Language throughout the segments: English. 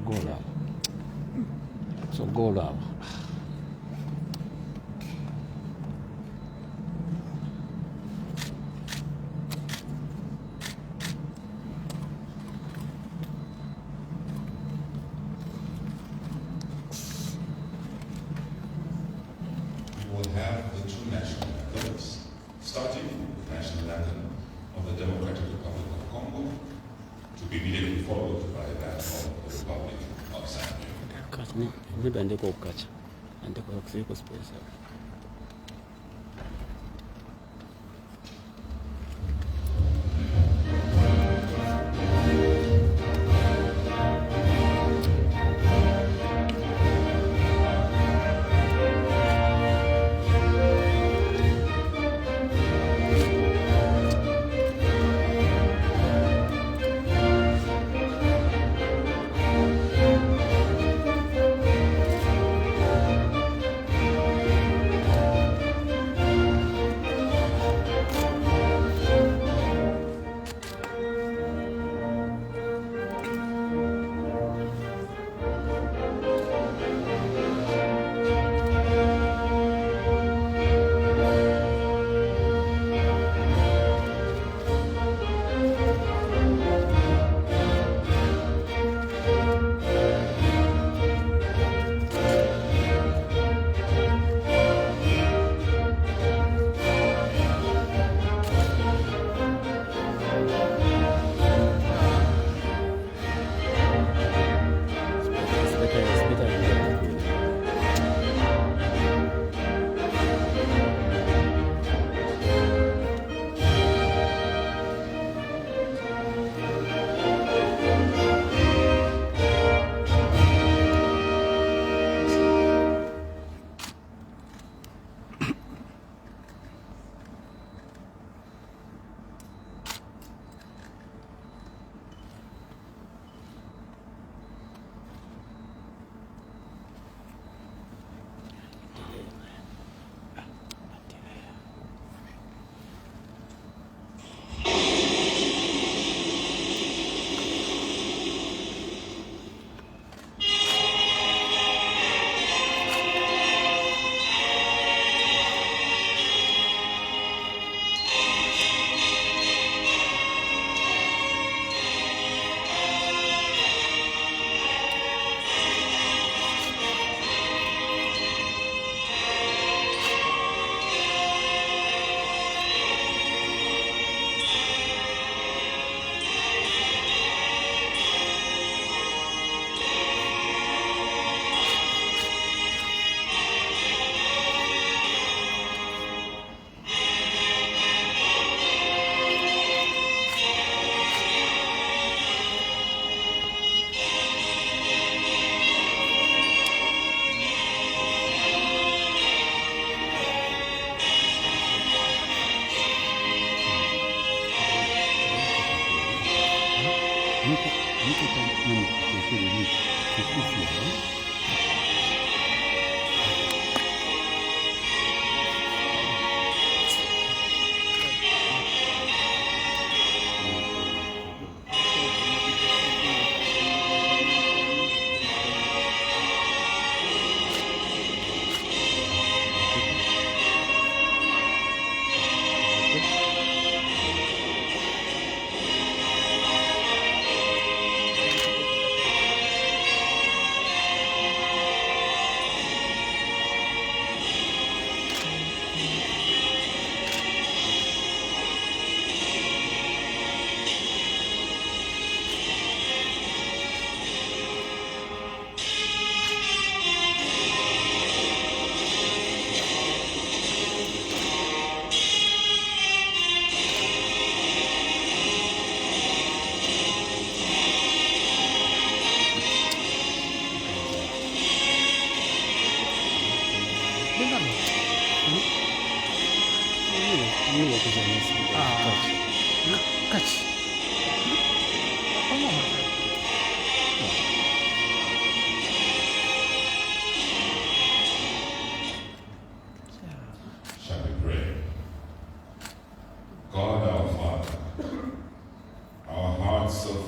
Gola. So Gola. Starting with the national anthem of the Democratic Republic of Congo, to be immediately followed by that of the Republic of Zambia.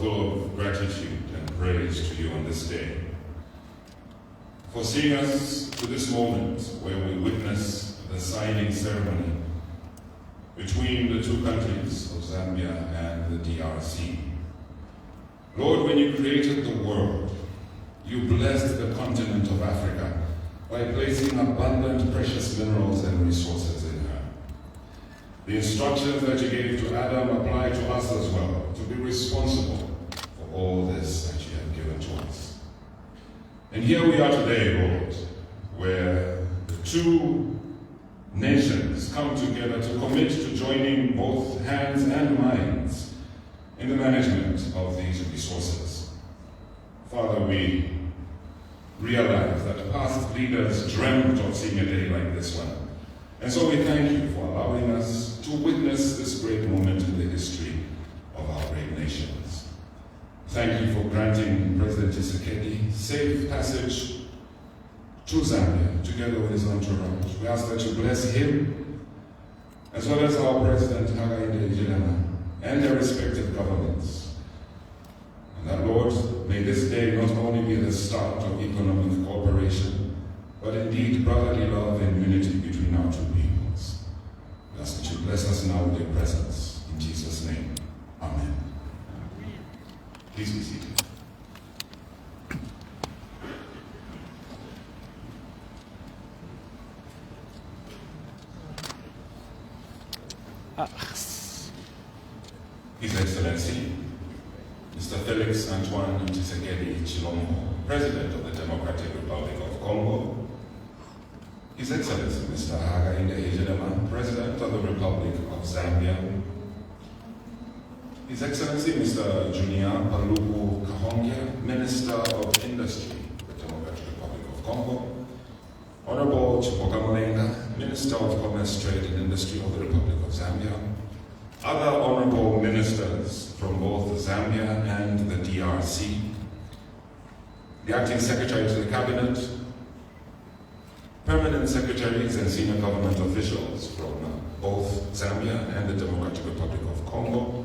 Full of gratitude and praise to you on this day, for seeing us to this moment where we witness the signing ceremony between the two countries of Zambia and the DRC. Lord, when you created the world, you blessed the continent of Africa by placing abundant precious minerals and resources in her. The instructions that you gave to Adam apply to us as well, to be responsible for all this that you have given to us. And here we are today, Lord, where the two nations come together to commit to joining both hands and minds in the management of these resources. Father, we realize that past leaders dreamt of seeing a day like this one. And so we thank you for allowing us to witness this great moment in the history of our great nations. Thank you for granting President Tshisekedi safe passage to Zambia, together with his entourage. We ask that you bless him, as well as our President Hakainde Hichilema, and their respective governments. And that, Lord, may this day not only be the start of economic cooperation, but indeed brotherly love and unity between our two peoples. We ask that you bless us now with your presence. In Jesus' name, amen. Please be seated. His Excellency, Mr. Felix Antoine Tshisekedi Tshilombo, President of the Democratic Republic of Congo, His Excellency, Mr. Hakainde Hichilema, President of the Republic of Zambia, His Excellency, Mr. Junior Paluku Kahongya, Minister of Industry of the Democratic Republic of Congo, Honorable Chipoka Malenga, Minister of Commerce, Trade and Industry of the Republic of Zambia, other honorable ministers from both Zambia and the DRC, the Acting Secretary to the Cabinet, permanent secretaries and senior government officials from both Zambia and the Democratic Republic of Congo,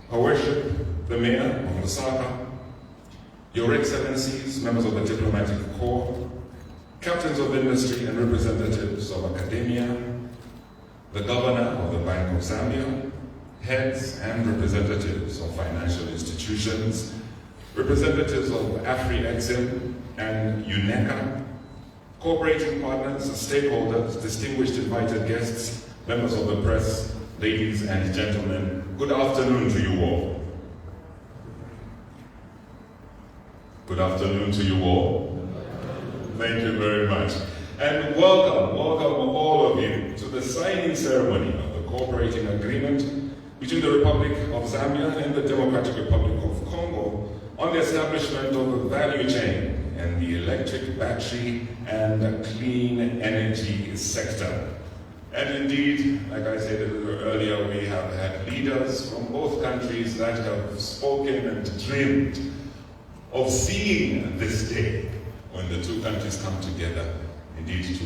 Her Worship, the Mayor of Lusaka, Your Excellencies, members of the Diplomatic Corps, captains of industry and representatives of academia, the Governor of the Bank of Zambia, heads and representatives of financial institutions, representatives of AfriExim and UNECA, cooperating partners, stakeholders, distinguished invited guests, members of the press, ladies and gentlemen, good afternoon to you all. Good afternoon to you all. Thank you very much. And welcome all of you to the signing ceremony of the cooperating agreement between the Republic of Zambia and the Democratic Republic of Congo on the establishment of a value chain in the electric, battery, and clean energy sector. And indeed, like I said a little earlier, we have had leaders from both countries that have spoken and dreamed of seeing this day when the two countries come together, indeed to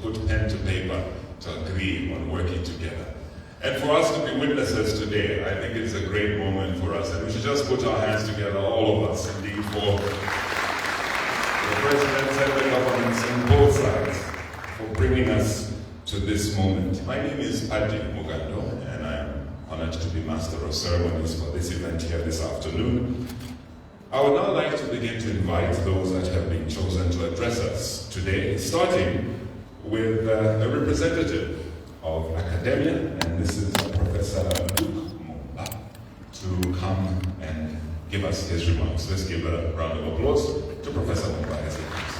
put pen to paper, to agree on working together. And for us to be witnesses today, I think it's a great moment for us, and we should just put our hands together, all of us, indeed, for the presidents and the governments on both sides for bringing us to this moment. My name is Adi Mugando, and I'm honored to be Master of Ceremonies for this event here this afternoon. I would now like to begin to invite those that have been chosen to address us today, starting with a representative of academia, and this is Professor Luke Mumba, to come and give us his remarks. Let's give a round of applause to Professor Mumba as he comes.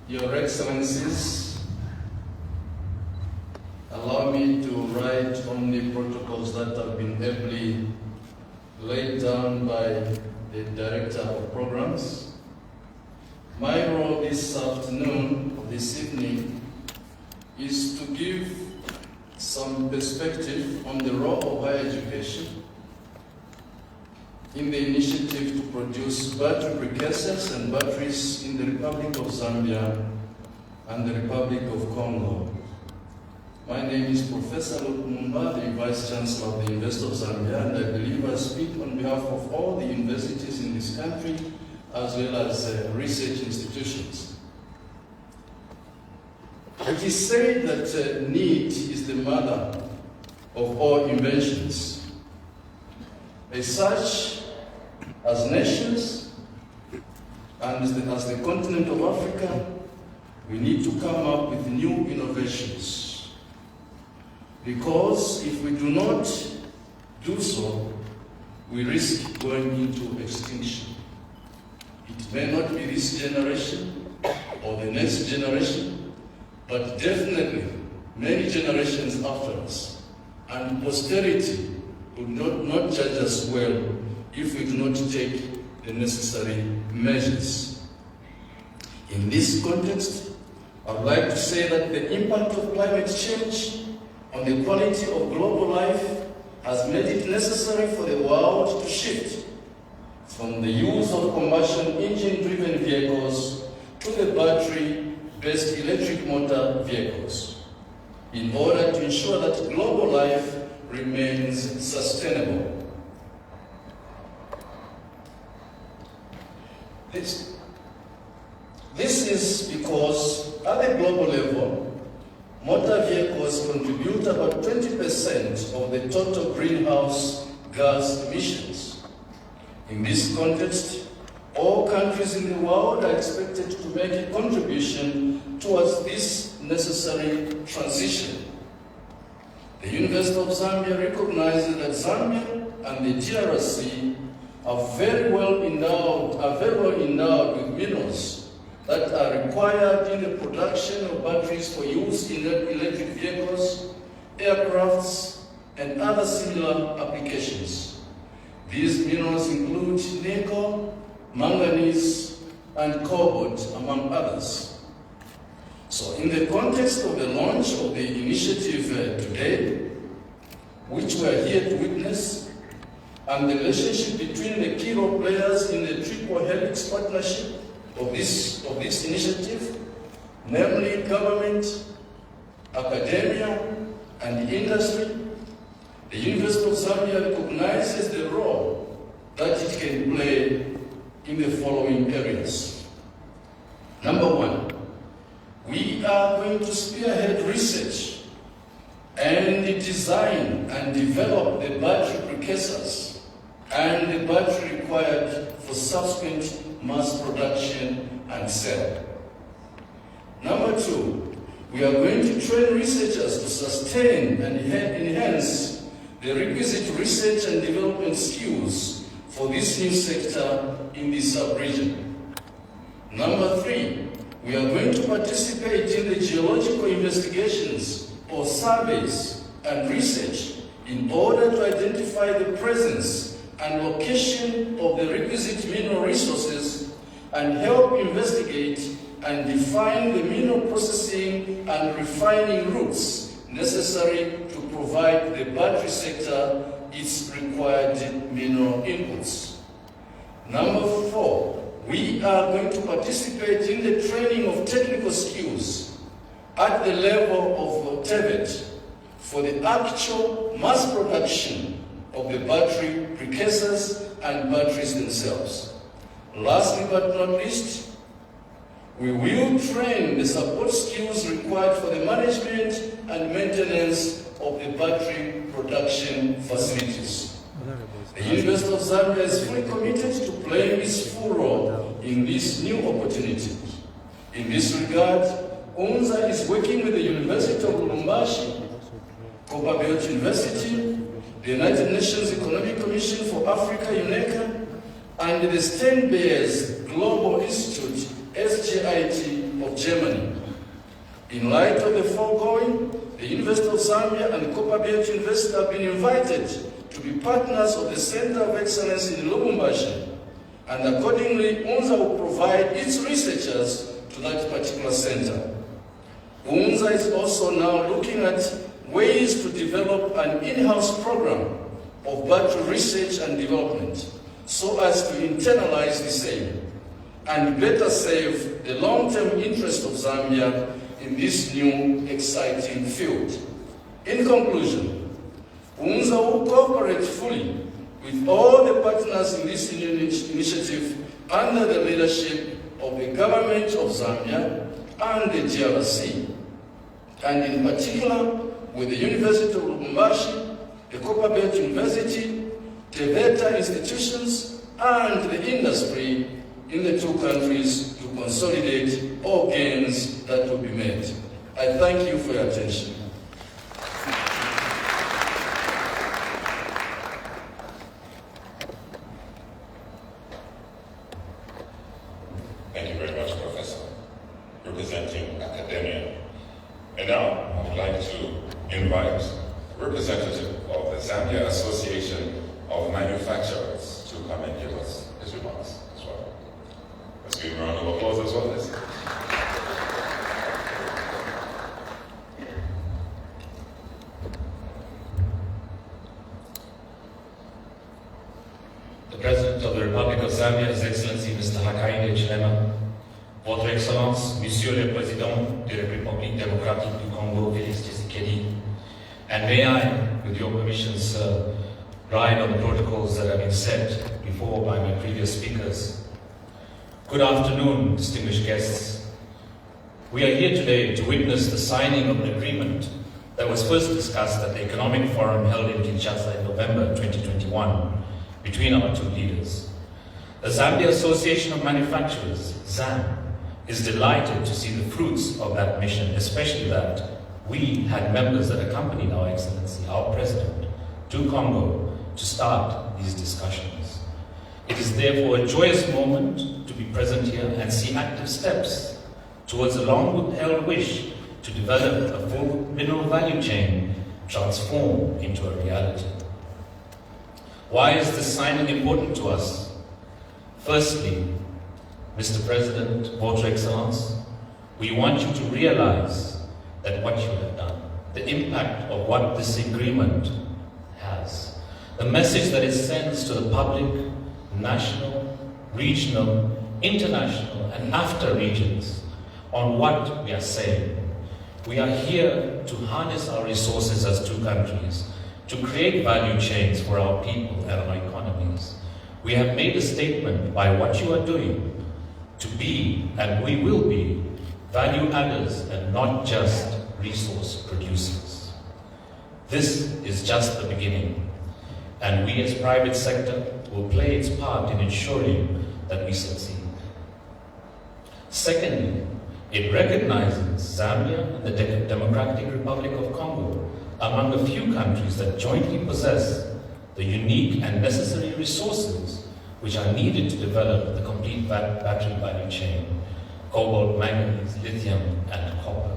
Your Excellencies, allow me to write on the protocols that have been ably laid down by the Director of Programs. My role this afternoon, or this evening, is to give some perspective on the role of higher education in the initiative to produce battery precursors and batteries in the Republic of Zambia and the Republic of Congo. My name is Professor Lumumba, the Vice Chancellor of the University of Zambia, and I believe I speak on behalf of all the universities in this country as well as research institutions. It is said that need is the mother of all inventions. As such, as nations and as the continent of Africa, we need to come up with new innovations. Because if we do not do so, we risk going into extinction. It may not be this generation or the next generation, but definitely many generations after us. And posterity would not judge us well if we do not take the necessary measures. In this context, I would like to say that the impact of climate change on the quality of global life has made it necessary for the world to shift from the use of combustion engine-driven vehicles to the battery-based electric motor vehicles in order to ensure that global life remains sustainable. This is because at the global level, motor vehicles contribute about 20% of the total greenhouse gas emissions. In this context, all countries in the world are expected to make a contribution towards this necessary transition. The University of Zambia recognizes that Zambia and the DRC are very well endowed with minerals that are required in the production of batteries for use in electric vehicles, aircrafts, and other similar applications. These minerals include nickel, manganese, and cobalt, among others. So in the context of the launch of the initiative today, which we are here to witness, and the relationship between the key role players in the triple helix partnership of this initiative, namely government, academia, and industry, the University of Zambia recognizes the role that it can play in the following areas. Number one, we are going to spearhead research and design and develop the battery precursors and the battery required for subsequent mass production and sale. Number two, we are going to train researchers to sustain and enhance the requisite research and development skills for this new sector in the sub-region. Number three, we are going to participate in the geological investigations or surveys and research in order to identify the presence and location of the requisite mineral resources and help investigate and define the mineral processing and refining routes necessary to provide the battery sector its required mineral inputs. Number four, we are going to participate in the training of technical skills at the level of TEVET for the actual mass production of the battery precursors and batteries themselves. Lastly but not least, we will train the support skills required for the management and maintenance of the battery production facilities. The University of Zambia is fully committed to playing its full role in this new opportunity. In this regard, UNZA is working with the University of Mulungushi, Copperbelt University, the United Nations Economic Commission for Africa, UNECA, and the Steinbeer's Global Institute, SGIT of Germany. In light of the foregoing, the University of Zambia and Copperbelt University have been invited to be partners of the Center of Excellence in Lubumbashi, and accordingly, UNZA will provide its researchers to that particular center. UNZA is also now looking at ways to develop an in-house program of battery research and development so as to internalize the same and better serve the long-term interest of Zambia in this new exciting field. In conclusion, UNZA will cooperate fully with all the partners in this initiative under the leadership of the government of Zambia and the DRC, and in particular with the University of Mulungushi, the Copperbelt University, TVETA institutions, and the industry in the two countries to consolidate all gains that will be made. I thank you for your attention. Thank you very much, Professor, representing academia. And now I would like to invite a representative of the Zambia Association of Manufacturers to come and give us his remarks as well. Let's give him a round of applause as well. The President of the Republic of Zambia, His Excellency Mr. Hakainde Hichilema, Votre Excellence, Monsieur le Président de la République démocratique du Congo, Félix Tshisekedi, and may I, with your permission, sir, ride on the protocols that have been set before by my previous speakers. Good afternoon, distinguished guests. We are here today to witness the signing of an agreement that was first discussed at the Economic Forum held in Kinshasa in November 2021 between our two leaders. The Zambia Association of Manufacturers, ZAM, is delighted to see the fruits of that mission, especially that we had members that accompanied our Excellency, our President, to Congo to start these discussions. It is therefore a joyous moment to be present here and see active steps towards a long-held wish to develop a full mineral value chain transform into a reality. Why is this signing important to us? Firstly, Mr. President, Votre Excellence, we want you to realize that what you have done, the impact of what this agreement has, the message that it sends to the public, national, regional, international, and after regions on what we are saying. We are here to harness our resources as two countries, to create value chains for our people and our economies. We have made a statement by what you are doing to be, and we will be, value adders and not just resource producers. This is just the beginning, and we as private sector will play its part in ensuring that we succeed. Secondly, it recognizes Zambia and the Democratic Republic of Congo among a few countries that jointly possess the unique and necessary resources which are needed to develop the complete battery value chain: cobalt, manganese, lithium, and copper.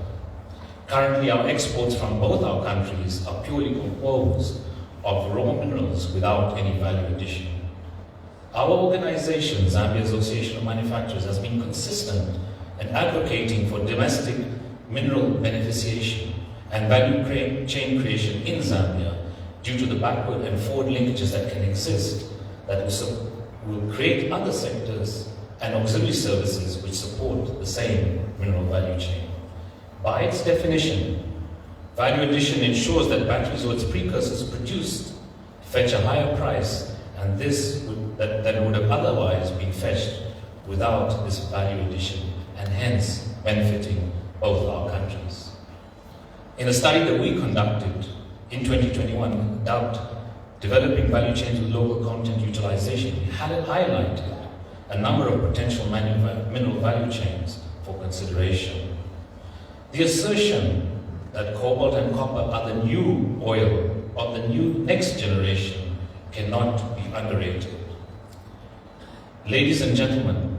Currently, our exports from both our countries are purely composed of raw minerals without any value addition. Our organization, Zambia Association of Manufacturers, has been consistent in advocating for domestic mineral beneficiation and value chain creation in Zambia due to the backward and forward linkages that can exist that will create other sectors and auxiliary services which support the same mineral value chain. By its definition, value addition ensures that batteries or its precursors produced fetch a higher price, and this that would have otherwise been fetched without this value addition, and hence benefiting both our countries. In a study that we conducted in 2021 dubbed Developing Value Chains with Local Content Utilization, we had highlighted a number of potential mineral value chains for consideration. The assertion that cobalt and copper are the new oil of the new next generation cannot be underrated. Ladies and gentlemen,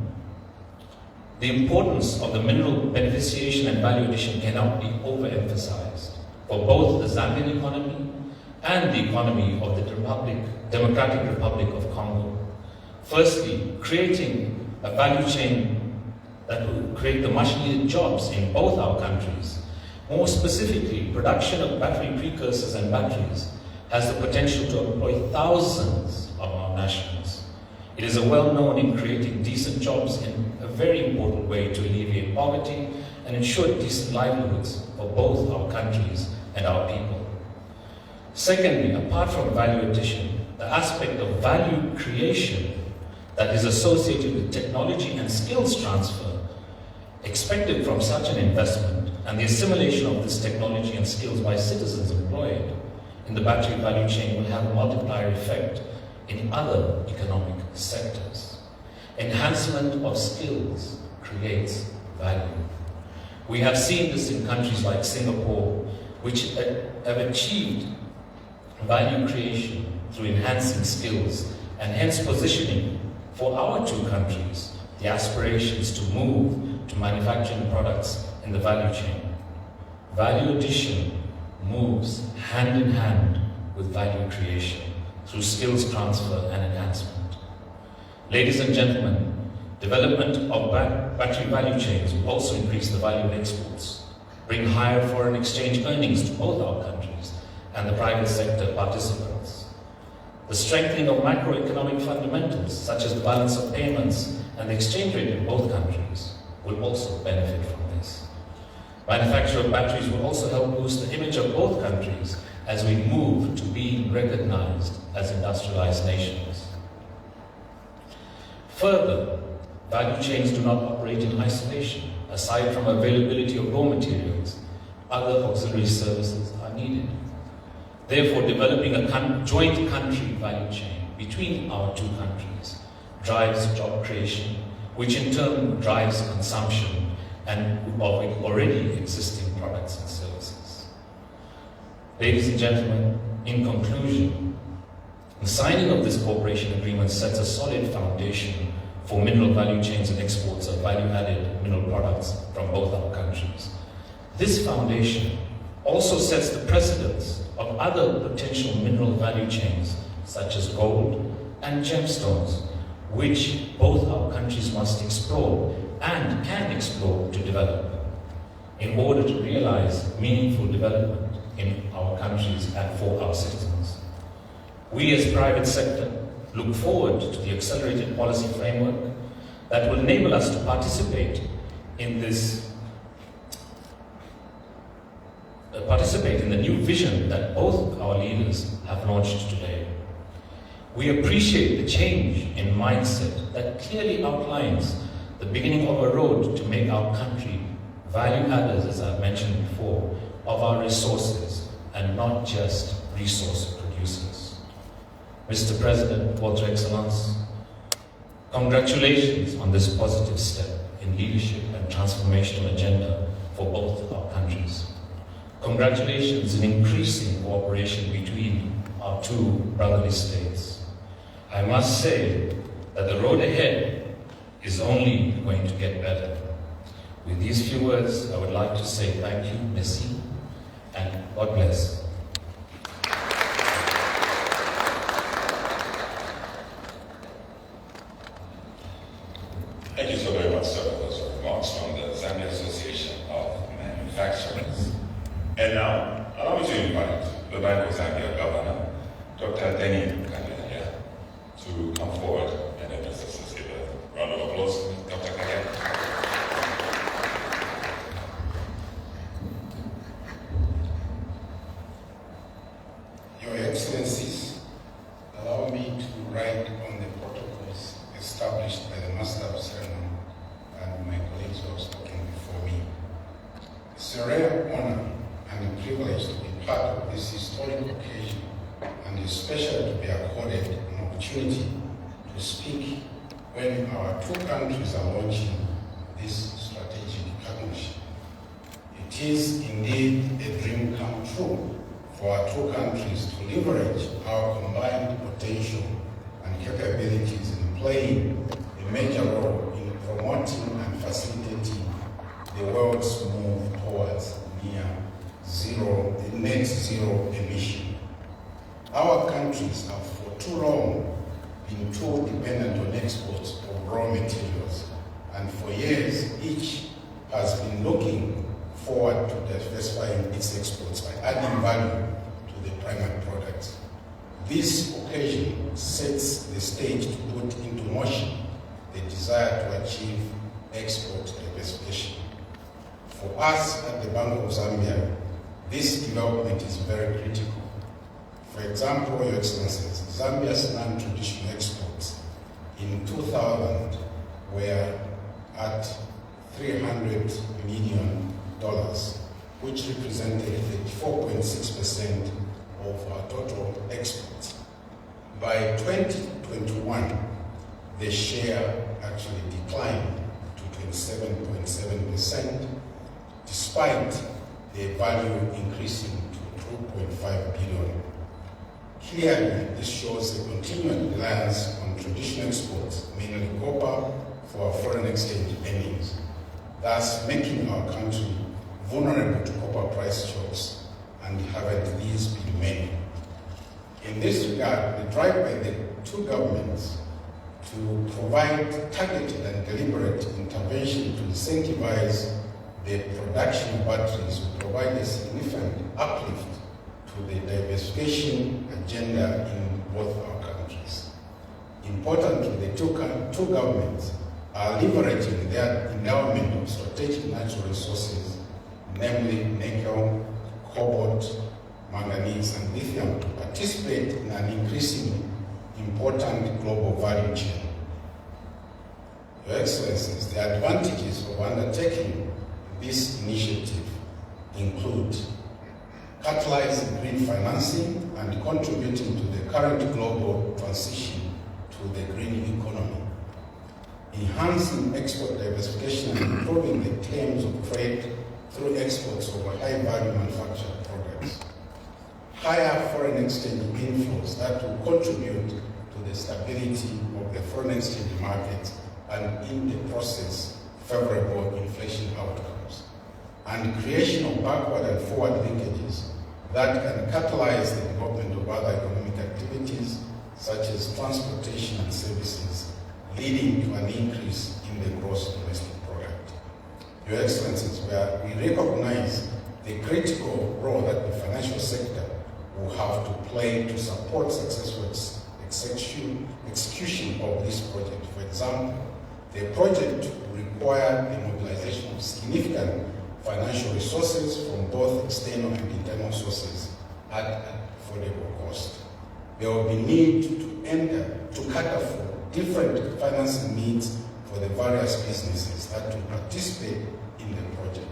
the importance of the mineral beneficiation and value addition cannot be overemphasized for both the Zambian economy and the economy of the Democratic Republic of Congo. Firstly, creating a value chain that will create the much needed jobs in both our countries. More specifically, production of battery precursors and batteries has the potential to employ thousands of our nationals. It is well known in creating decent jobs in a very important way to alleviate poverty and ensure decent livelihoods for both our countries and our people. Secondly, apart from value addition, the aspect of value creation that is associated with technology and skills transfer expected from such an investment and the assimilation of this technology and skills by citizens employed in the battery value chain will have a multiplier effect in other economic sectors. Enhancement of skills creates value. We have seen this in countries like Singapore, which have achieved value creation through enhancing skills and hence positioning for our two countries the aspirations to move to manufacturing products in the value chain. Value addition moves hand in hand with value creation through skills transfer and enhancement. Ladies and gentlemen, development of battery value chains will also increase the value of exports, bring higher foreign exchange earnings to both our countries and the private sector participants. The strengthening of macroeconomic fundamentals, such as the balance of payments and the exchange rate in both countries, will also benefit from this. Manufacture of batteries will also help boost the image of both countries as we move to being recognized as industrialized nations. Further, value chains do not operate in isolation. Aside from availability of raw materials, other auxiliary services are needed. Therefore, developing a joint country value chain between our two countries drives job creation, which in turn drives consumption and of already existing products and services. Ladies and gentlemen, in conclusion, the signing of this cooperation agreement sets a solid foundation for mineral value chains and exports of value-added mineral products from both our countries. This foundation also sets the precedents of other potential mineral value chains, such as gold and gemstones, which both our countries must explore and can explore to develop in order to realize meaningful development in our countries and for our citizens. We as private sector look forward to the accelerated policy framework that will enable us to participate in the new vision that both our leaders have launched today. We appreciate the change in mindset that clearly outlines the beginning of a road to make our country value adders, as I've mentioned before, of our resources and not just resource producers. Mr. President, Votre Excellence, congratulations on this positive step in leadership and transformational agenda for both our countries. Congratulations in increasing cooperation between our two brotherly states. I must say that the road ahead is only going to get better. With these few words, I would like to say thank you, merci, and God bless. Thank you so very much, sir, for those remarks from the Zambia Association of Manufacturers. And now, allow me to invite the Bank of Zambia Governor, Dr. Denny Kanyanya, to come forward and address us. Let's give a round of applause, Dr. Kanyanya. Your Excellencies, allow me to write on the protocols established by the Master of Ceremony and my colleagues who have spoken before me. It's a rare honor and a privilege to be part of this historic occasion, and especially to be accorded an opportunity to speak when our two countries are launching this strategic partnership. It is indeed a dream come true for our two countries to leverage our combined potential and capabilities in playing a major role in promoting and facilitating the world's move towards net zero emission. Our countries have for too long been too dependent on exports of raw materials, and for years each has been looking forward to diversifying its exports by adding value to the primary products. This occasion sets the stage to put into motion the desire to achieve export diversification. For us at the Bank of Zambia, this development is very critical. For example, Your Excellencies, Zambia's non-traditional exports in 2000 were at $300 million, which represented 34.6% of our total exports. By 2021, the share actually declined to 27.7%, despite the value increasing to 2.5 billion. Clearly, this shows a continued reliance on traditional exports, mainly copper, for our foreign exchange earnings, thus making our country vulnerable to copper price shocks, and haven't these been many. In this regard, the drive by the two governments to provide targeted and deliberate intervention to incentivize the production of batteries will provide a significant uplift to the diversification agenda in both our countries. Importantly, the two governments are leveraging their endowment of strategic natural resources, namely nickel, cobalt, manganese, and lithium, to participate in an increasingly important global value chain. Your Excellencies, the advantages of undertaking this initiative include catalyzing green financing and contributing to the current global transition to the green economy, enhancing export diversification and improving the terms of trade through exports of high-value manufactured products, higher foreign exchange inflows that will contribute to the stability of the foreign exchange market and, in the process, favorable inflation outcomes, and creation of backward and forward linkages that can catalyze the development of other economic activities such as transportation and services, leading to an increase in the gross domestic product. Your Excellencies, we recognize the critical role that the financial sector will have to play to support successful execution of this project. For example, the project will require the mobilization of significant financial resources from both external and internal sources at an affordable cost. There will be need to cater for different financing needs for the various businesses that will participate in the project.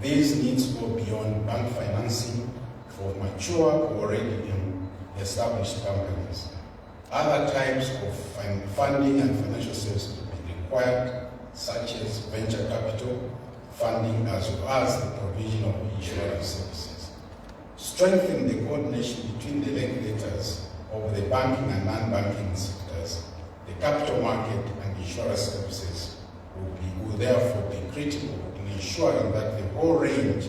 These needs go beyond bank financing for mature or already established companies. Other types of funding and financial services will be required, such as venture capital funding, as well as the provision of insurance services. Strengthening the coordination between the regulators of the banking and non-banking sectors, the capital market and insurance services will therefore be critical in ensuring that the whole range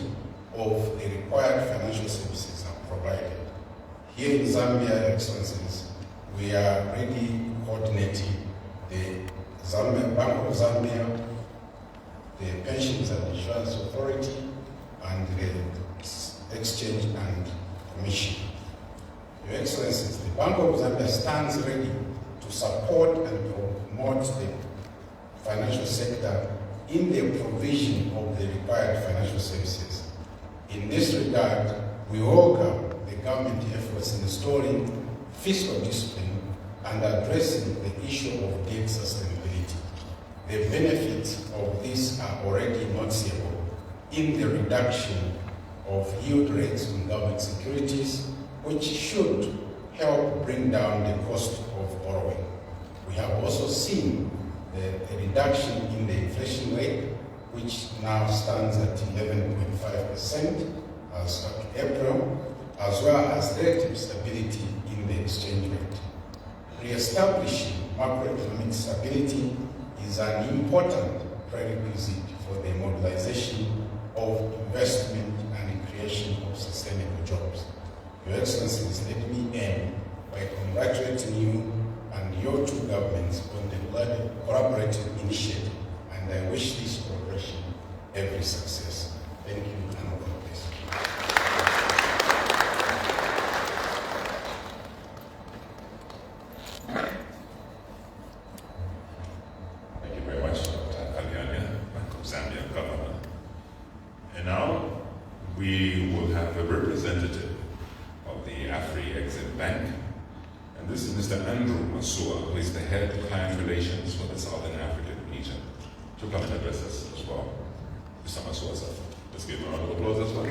of the required financial services are provided. Here in Zambia, Your Excellencies, we are already coordinating the Bank of Zambia, the Pensions and Insurance Authority, and the Exchange and Commission. Your Excellencies, the Bank of Zambia stands ready to support and promote the financial sector in the provision of the required financial services. In this regard, we welcome the government efforts in restoring fiscal discipline and addressing the issue of debt sustainability. The benefits of this are already noticeable in the reduction of yield rates on government securities, which should help bring down the cost of borrowing. We have also seen a reduction in the inflation rate, which now stands at 11.5% as of April, as well as relative stability in the exchange rate. Re-establishing macroeconomic stability is an important prerequisite for the mobilization of investment and the creation of sustainable jobs. Your Excellencies, let me end by congratulating you and your two governments on the collaborative initiative, and I wish this cooperation every success. Thank you, and all the best. representative of the Afri-Exim Bank. And this is Mr. Andrew Masua, who is the head of client relations for the Southern African region, to come and address us as well. Mr. Masua, sir. Let's give him a round of applause as well.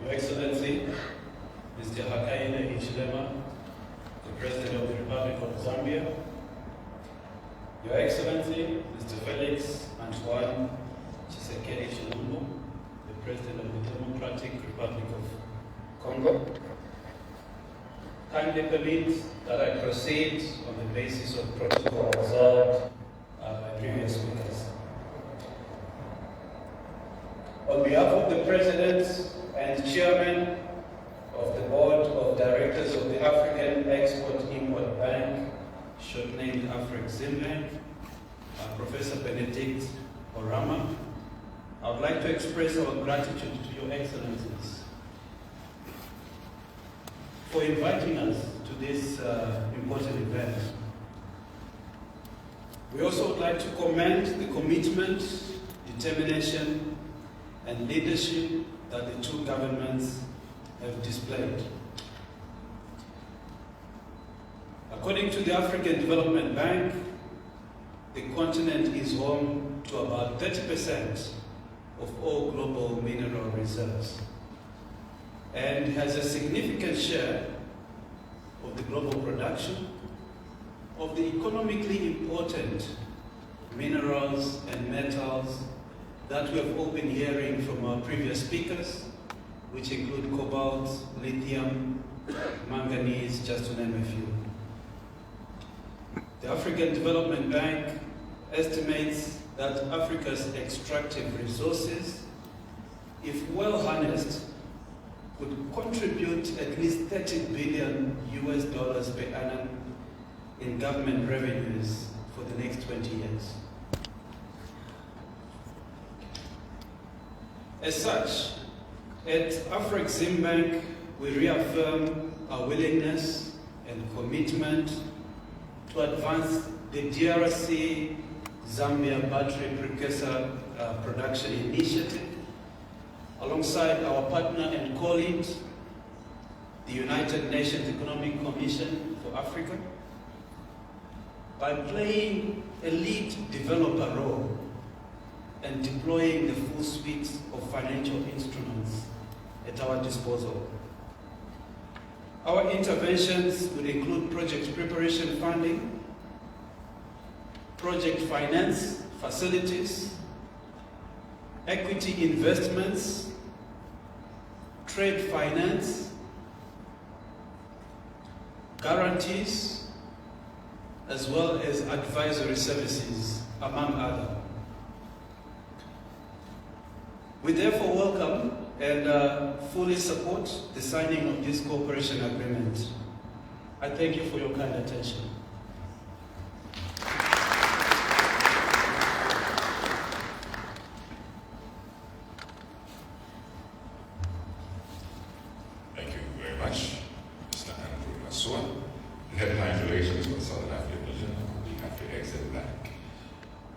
Your Excellency, Mr. Hakainde Hichilema, the President of the Republic of Zambia, Your Excellency, Mr. Felix Antoine Tshisekedi Chilombo, the President of the Democratic Republic of Congo, kindly permit that I proceed on the basis of protocol observed by previous speakers. On behalf of the President and Chairman of the Board of Directors of the African Export-Import Bank, short-named Afri-Exim Bank, Professor Benedict Orama, I would like to express our gratitude to Your Excellencies for inviting us to this important event. We also would like to commend the commitment, determination, and leadership that the two governments have displayed. According to the African Development Bank, the continent is home to about 30% of all global mineral reserves and has a significant share of the global production of the economically important minerals and metals that we have all been hearing from our previous speakers, which include cobalt, lithium, manganese, just to name a few. The African Development Bank estimates that Africa's extractive resources, if well harnessed, could contribute at least $30 billion per annum in government revenues for the next 20 years. As such, at Afri-Exim Bank, we reaffirm our willingness and commitment to advance the DRC Zambia battery precursor production initiative alongside our partner and colleague, the United Nations Economic Commission for Africa, by playing a lead developer role and deploying the full suite of financial instruments at our disposal. Our interventions will include project preparation funding, project finance facilities, equity investments, trade finance, guarantees, as well as advisory services, among others. We therefore welcome and fully support the signing of this cooperation agreement. I thank you for your kind attention. Thank you very much, Mr. Andrew Masua, the head of client relations for the Southern African region of the Afri-Exim Bank.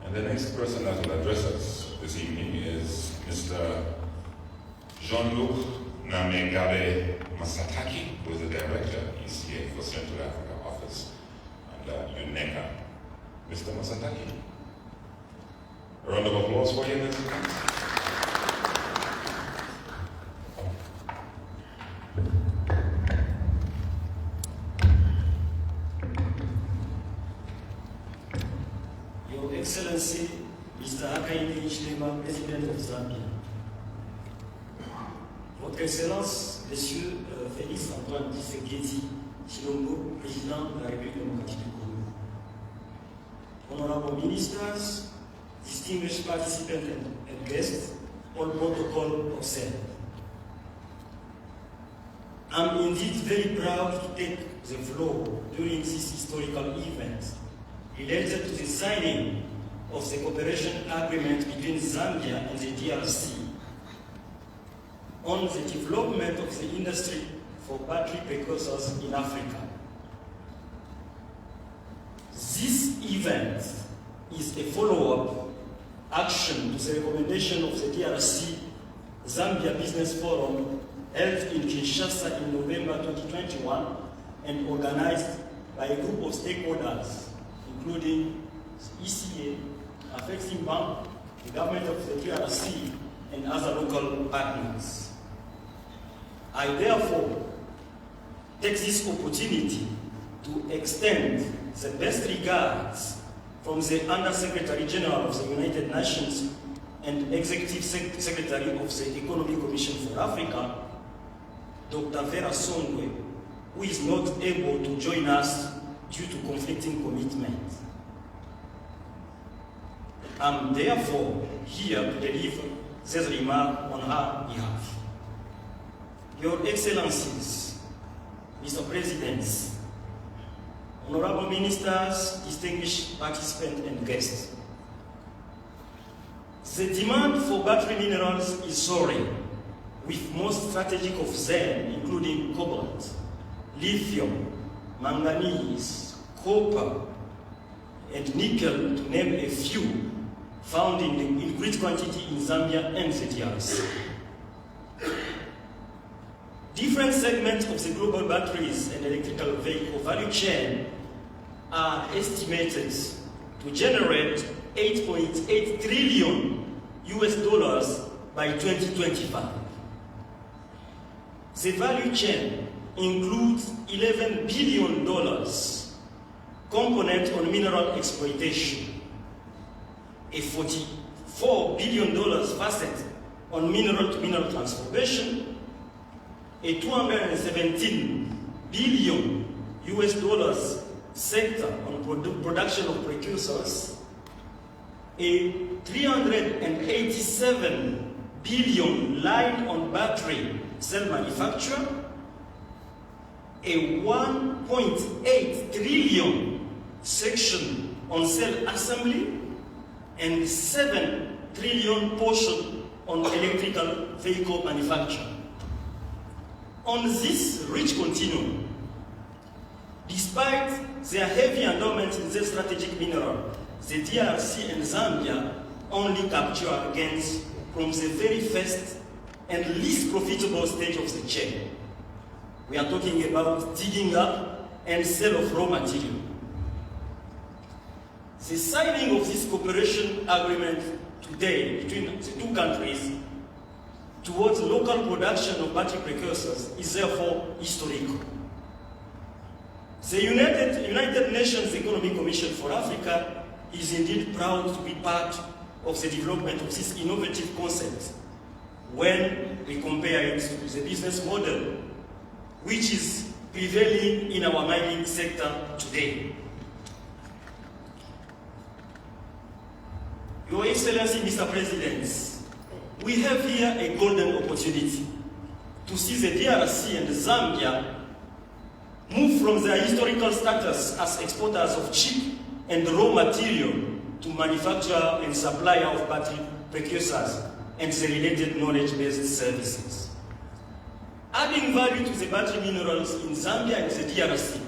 And the next person that will address us this evening is Mr. Jean-Luc Namegabe Masataki, who is the Director, ECA for Central Africa Office under UNECA. Mr. Masataki. A round of applause for you, Mr. Your Excellency, Mr. Hakainde Hichilema, President of Zambia. Votre Excellence, Monsieur Félix Antoine Tshisekedi Chilombo, Président de la République démocratique du Congo. Honorable Ministers, distinguished participants and guests, all protocol observed. I'm indeed very proud to take the floor during this historical event related to the signing of the cooperation agreement between Zambia and the DRC on the development of the industry for battery precursors in Africa. This event is a follow-up action to the recommendation of the DRC Zambia Business Forum held in Kinshasa in November 2021 and organized by a group of stakeholders, including ECA, Affecting Bank, the government of the DRC, and other local partners. I therefore take this opportunity to extend the best regards from the Under-Secretary General of the United Nations and Executive Secretary of the Economic Commission for Africa, Dr. Vera Songwe, who is not able to join us due to conflicting commitments. I'm therefore here to deliver this remark on her behalf. Your Excellencies, Mr. Presidents, Honorable Ministers, distinguished participants and guests, the demand for battery minerals is soaring, with most strategic of them including cobalt, lithium, manganese, copper, and nickel, to name a few, found in great quantity in Zambia and the DRC. Different segments of the global batteries and electrical vehicle value chain are estimated to generate $8.8 trillion by 2025. The value chain includes $11 billion component on mineral exploitation, a $44 billion facet on mineral-to-mineral transformation, a $217 billion sector on production of precursors, a $387 billion line on battery cell manufacture, a $1.8 trillion section on cell assembly, and $7 trillion portion on electrical vehicle manufacture. On this rich continuum, despite their heavy endowment in this strategic mineral, the DRC and Zambia only capture gains from the very first and least profitable stage of the chain. We are talking about digging up and sale of raw material. The signing of this cooperation agreement today between the two countries towards local production of battery precursors is therefore historical. The United Nations Economic Commission for Africa is indeed proud to be part of the development of this innovative concept when we compare it to the business model which is prevailing in our mining sector today. Your Excellency, Mr. President, we have here a golden opportunity to see the DRC and Zambia move from their historical status as exporters of cheap and raw material to manufacturer and supplier of battery precursors and the related knowledge-based services. Adding value to the battery minerals in Zambia and the DRC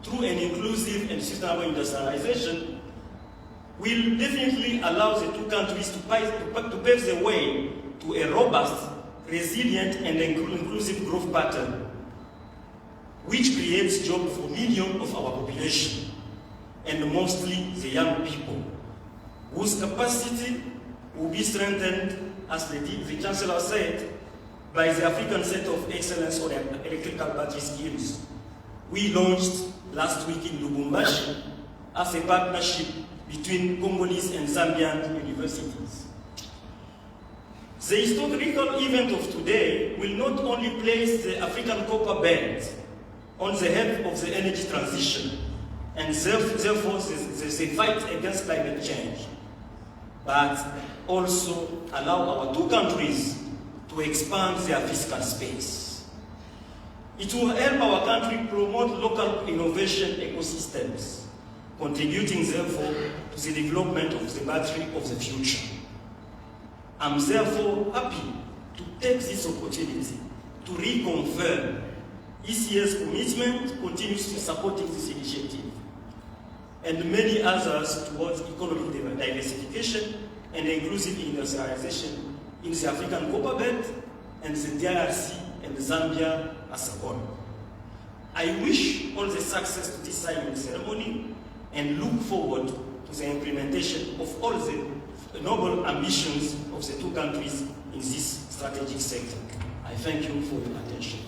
through an inclusive and sustainable industrialization will definitely allow the two countries to pave the way to a robust, resilient, and inclusive growth pattern, which creates jobs for millions of our population, and mostly the young people, whose capacity will be strengthened, as the Chancellor said, by the African Center of Excellence on Electrical Battery Skills. We launched last week in Lubumbashi as a partnership between Congolese and Zambian universities. The historical event of today will not only place the African copper belt on the head of the energy transition and therefore the fight against climate change, but also allow our two countries to expand their fiscal space. It will help our country promote local innovation ecosystems, contributing therefore to the development of the battery of the future. I'm therefore happy to take this opportunity to reconfirm ECA's commitment continues to supporting this initiative, and many others towards economic diversification and inclusive industrialization in the African Copper Belt and the DRC and Zambia as a whole. I wish all the success to this signing ceremony and look forward to the implementation of all the noble ambitions of the two countries in this strategic sector. I thank you for your attention.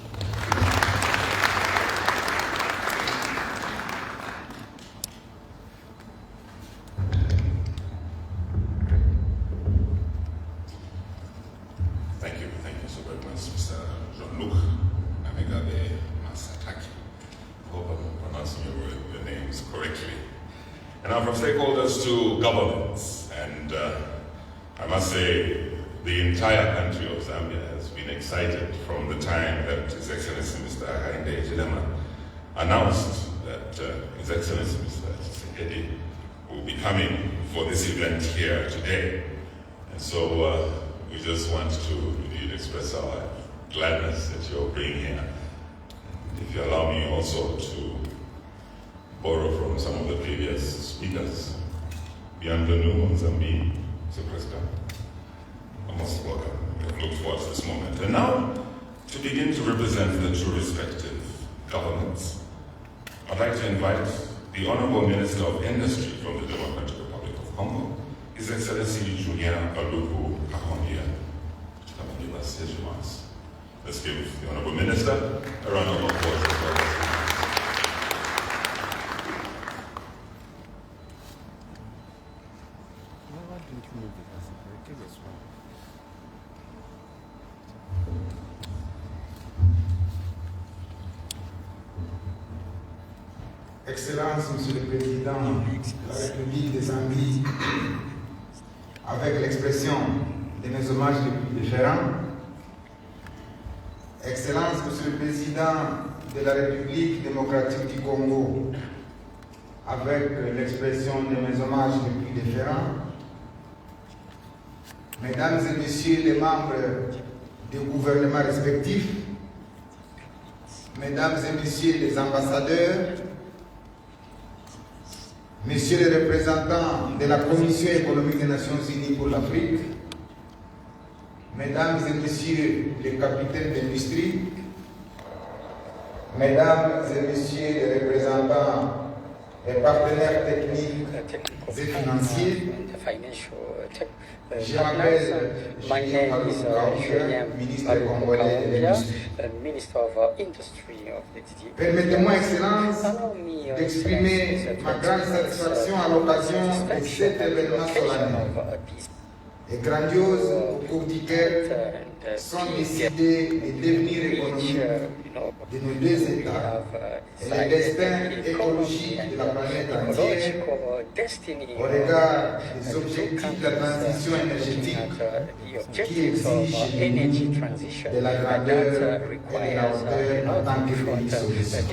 Thank you so very much, Mr. Jean-Luc Amegabe Masataki. I hope I'm pronouncing your names correctly. And now from stakeholders to governments, and I must say the entire country of Zambia has been excited from the time that His Excellency Mr. Hakainde Hichilema announced that His Excellency Mr. Tshisekedi will be coming for this event here today. And so we just want to really express our gladness that you're being here. If you allow me also to borrow from some of the previous speakers, bienvenue en Zambie, Mr. President. Most welcome. We have looked forward to this moment. And now, to begin to represent the two respective governments, I'd like to invite the Honorable Minister of Industry from the Democratic Republic of Congo, His Excellency Julien Paluku Kahongia, to come and give us his remarks. Let's give the Honorable Minister a round of applause as well. Excellence, Monsieur le Président de la République de Zambie, avec l'expression de mes hommages les plus différents. Excellence, Monsieur le Président de la République démocratique du Congo, avec l'expression de mes hommages les plus différents. Mesdames et Messieurs les membres des gouvernements respectifs, Mesdames et Messieurs les ambassadeurs, Messieurs les représentants de la Commission économique des Nations Unies pour l'Afrique, Mesdames et Messieurs les capitaines d'industrie, Mesdames et Messieurs les représentants des partenaires techniques et financiers, je m'appelle Julien Paluku, ministre congolais de l'Industrie. Permettez-moi, Excellence, d'exprimer ma grande satisfaction à l'occasion de cet événement solennel. Les grandioses au cours duquel sont décidés les devenirs économiques de nos deux États et les destins écologiques de la planète entière au regard des objectifs de la transition énergétique qui exigent de la grandeur et de la hauteur en tant que pays solution.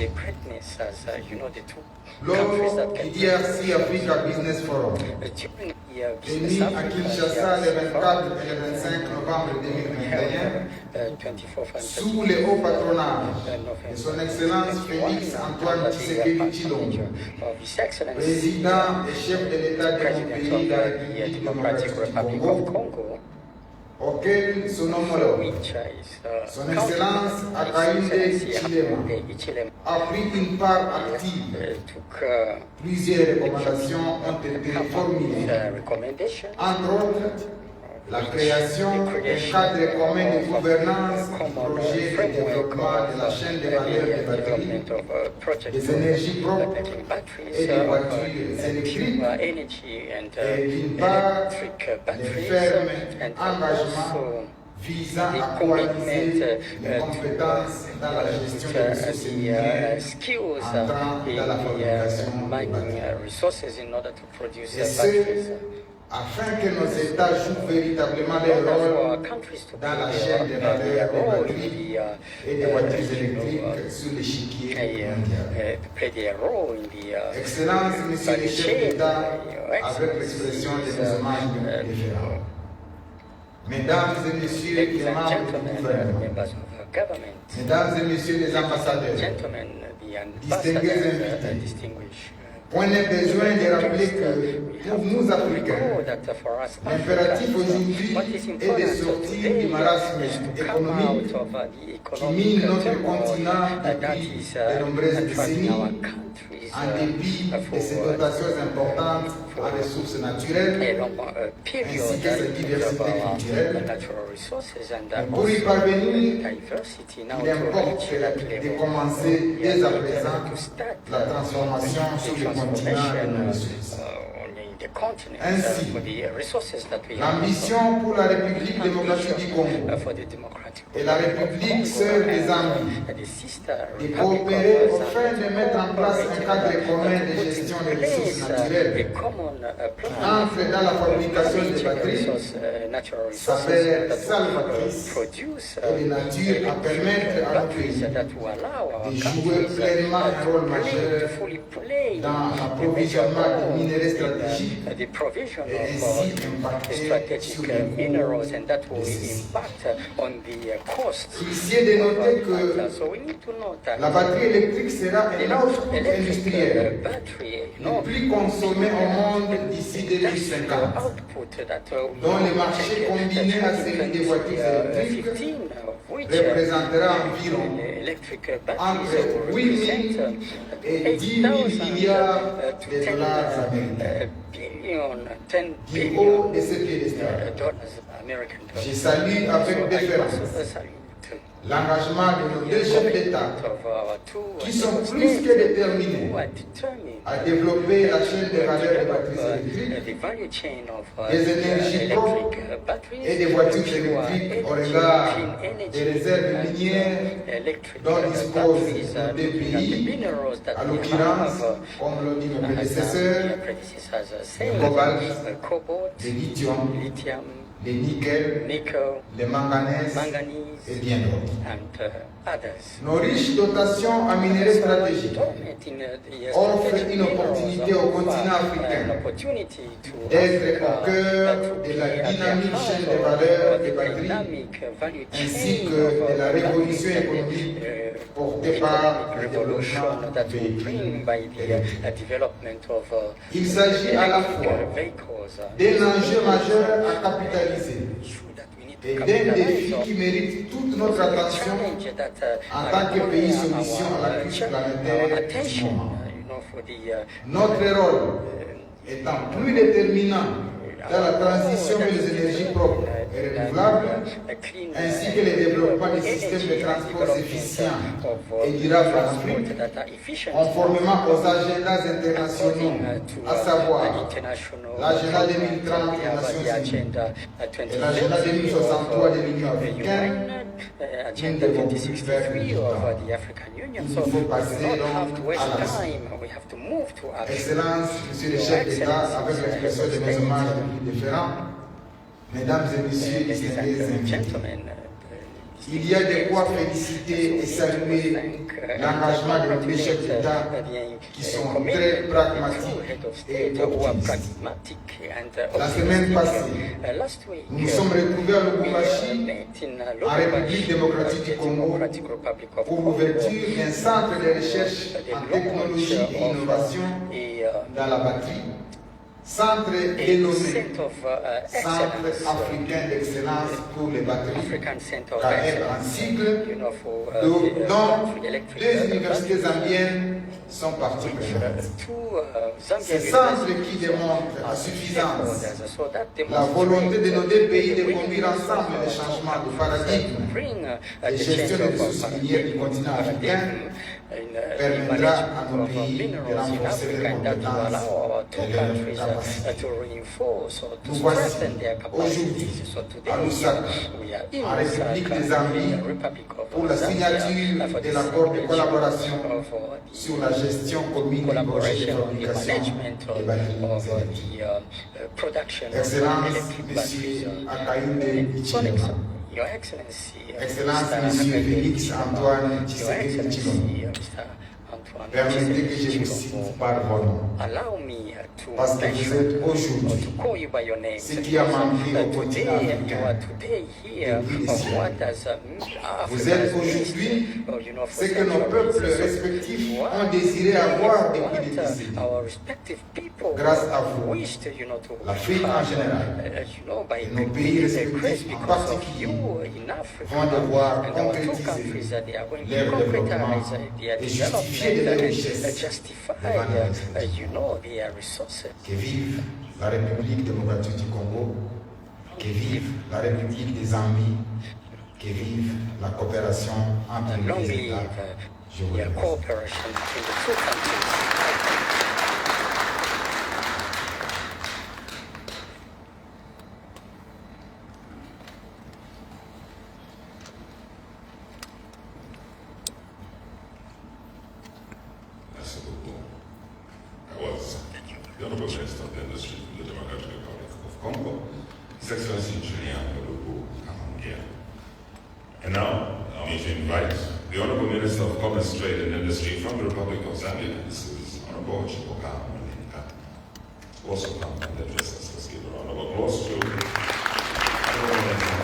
Lors du DRC Africa Business Forum, tenu à Kinshasa le 24 et le 25 novembre 2021, sous le haut patronage de son Excellence Félix Antoine Tshisekedi Tshilombo, président et chef de l'État de mon pays, la République démocratique du Congo, auquel son homologue, son Excellence Hakainde Hichilema, a pris une part active. Plusieurs recommandations ont été formulées, entre autres la création d'un cadre commun de gouvernance du projet de développement de la chaîne de valeur des batteries, des énergies propres et des voitures électriques, et d'une part les fermes engagements visant à coaliser les compétences dans la gestion des ressources minières entrant dans la fabrication de batteries. Et ce, afin que nos États jouent véritablement leur rôle dans la chaîne de valeur des batteries et des voitures électriques sur l'échiquier mondial. Excellence, Monsieur le chef d'État, avec l'expression de mes hommages différents. Mesdames et messieurs les membres du gouvernement, mesdames et messieurs les ambassadeurs, distingués invités, on a besoin de rappeler que pour nous Africains, l'impératif aujourd'hui est de sortir du marasme économique qui mine notre continent depuis de nombreuses décennies, en dépit de ses dotations importantes en ressources naturelles ainsi que sa diversité culturelle. Mais pour y parvenir, il importe de commencer dès à présent la transformation sur le continent et nos ressources. Ainsi, l'ambition pour la République démocratique du Congo et la République sœur des Zambie de coopérer afin de mettre en place un cadre commun de gestion des ressources naturelles entre dans la fabrication des batteries s'appelle salvatrice et de nature à permettre à nos pays de jouer pleinement un rôle majeur dans l'approvisionnement des minéraux stratégiques et ainsi impacter sur les coûts de ceux-ci. Il est de noter que la batterie électrique sera un autre industriel le plus consommé au monde d'ici 2050, dont le marché combiné à celui des voitures électriques représentera environ entre 8 000 et 10 000 milliards de dollars américains. Du haut de ce piédestal, je salue avec déférence l'engagement de nos deux chefs d'État qui sont plus que déterminés à développer la chaîne de valeur des batteries électriques, des énergies propres et des voitures électriques au regard des réserves minières dont disposent nos deux pays, à l'occurrence, comme l'ont dit nos prédécesseurs, le cobalt, le lithium, le nickel, le manganèse et bien d'autres. Nos riches dotations en minerais stratégiques offrent une opportunité au continent africain d'être au cœur de la dynamique chaîne de valeur des batteries ainsi que de la révolution économique portée par le développement du pays. Il s'agit à la fois d'un enjeu majeur à capitaliser et d'un défi qui mérite toute notre attention en tant que pays solution à la crise planétaire du moment. Notre rôle étant plus déterminant dans la transition vers les énergies propres et renouvelables, ainsi que le développement des systèmes de transport efficients et durables en Afrique, conformément aux agendas internationaux, à savoir l'agenda 2030 des Nations Unies et l'agenda 2063 de l'Union africaine. Nous ne devons plus faire du temps. Il nous faut passer donc à l'action. Excellence, Monsieur le chef d'État, avec l'expression de mes hommages les plus différents, Mesdames et Messieurs les distingués invités, il y a de quoi féliciter et saluer l'engagement de nos deux chefs d'État qui sont très pragmatiques et optimistes. La semaine passée, nous nous sommes retrouvés à Mulungushi, en République démocratique du Congo, pour l'ouverture d'un centre de recherche en technologie et innovation dans la batterie. Centre dénommé Centre africain d'excellence pour les batteries, KF en sigle, dont deux universités zambiennes sont parties prenantes. Ce centre qui démontre à suffisance la volonté de nos deux pays de conduire ensemble les changements de paradigme de gestion des ressources minières du continent africain permettra à nos pays de renforcer leurs compétences et leurs capacités. Nous voici aujourd'hui à Lusaka, en République de Zambie, pour la signature de l'accord de collaboration sur la gestion commune du projet de fabrication des batteries électriques. Excellence, Monsieur Akainde Ichilema. Excellence, Monsieur Félix Antoine Tshisekedi Tshilombo. permettez que je vous cite par vos noms. Parce que vous êtes aujourd'hui ce qui a manqué au continent africain depuis des siècles. Vous êtes aujourd'hui ce que nos peuples respectifs ont désiré avoir depuis des décennies. Grâce à vous, l'Afrique en général et nos pays respectifs en particulier vont devoir concrétiser leur développement et justifier de leur richesse devant la nation. Que vive la République démocratique du Congo, que vive la République des Zambie, que vive la coopération entre les États. Je vous remercie. The Honorable Minister of Industry of the Democratic Republic of Congo, His Excellency Julien Mulungushi. And now, allow me to invite the Honorable Minister of Commerce, Trade and Industry from the Republic of Zambia, this is Honorable Chiboka Mulungushi, to also come and address us. Let's give a round of applause to Honorable Minister.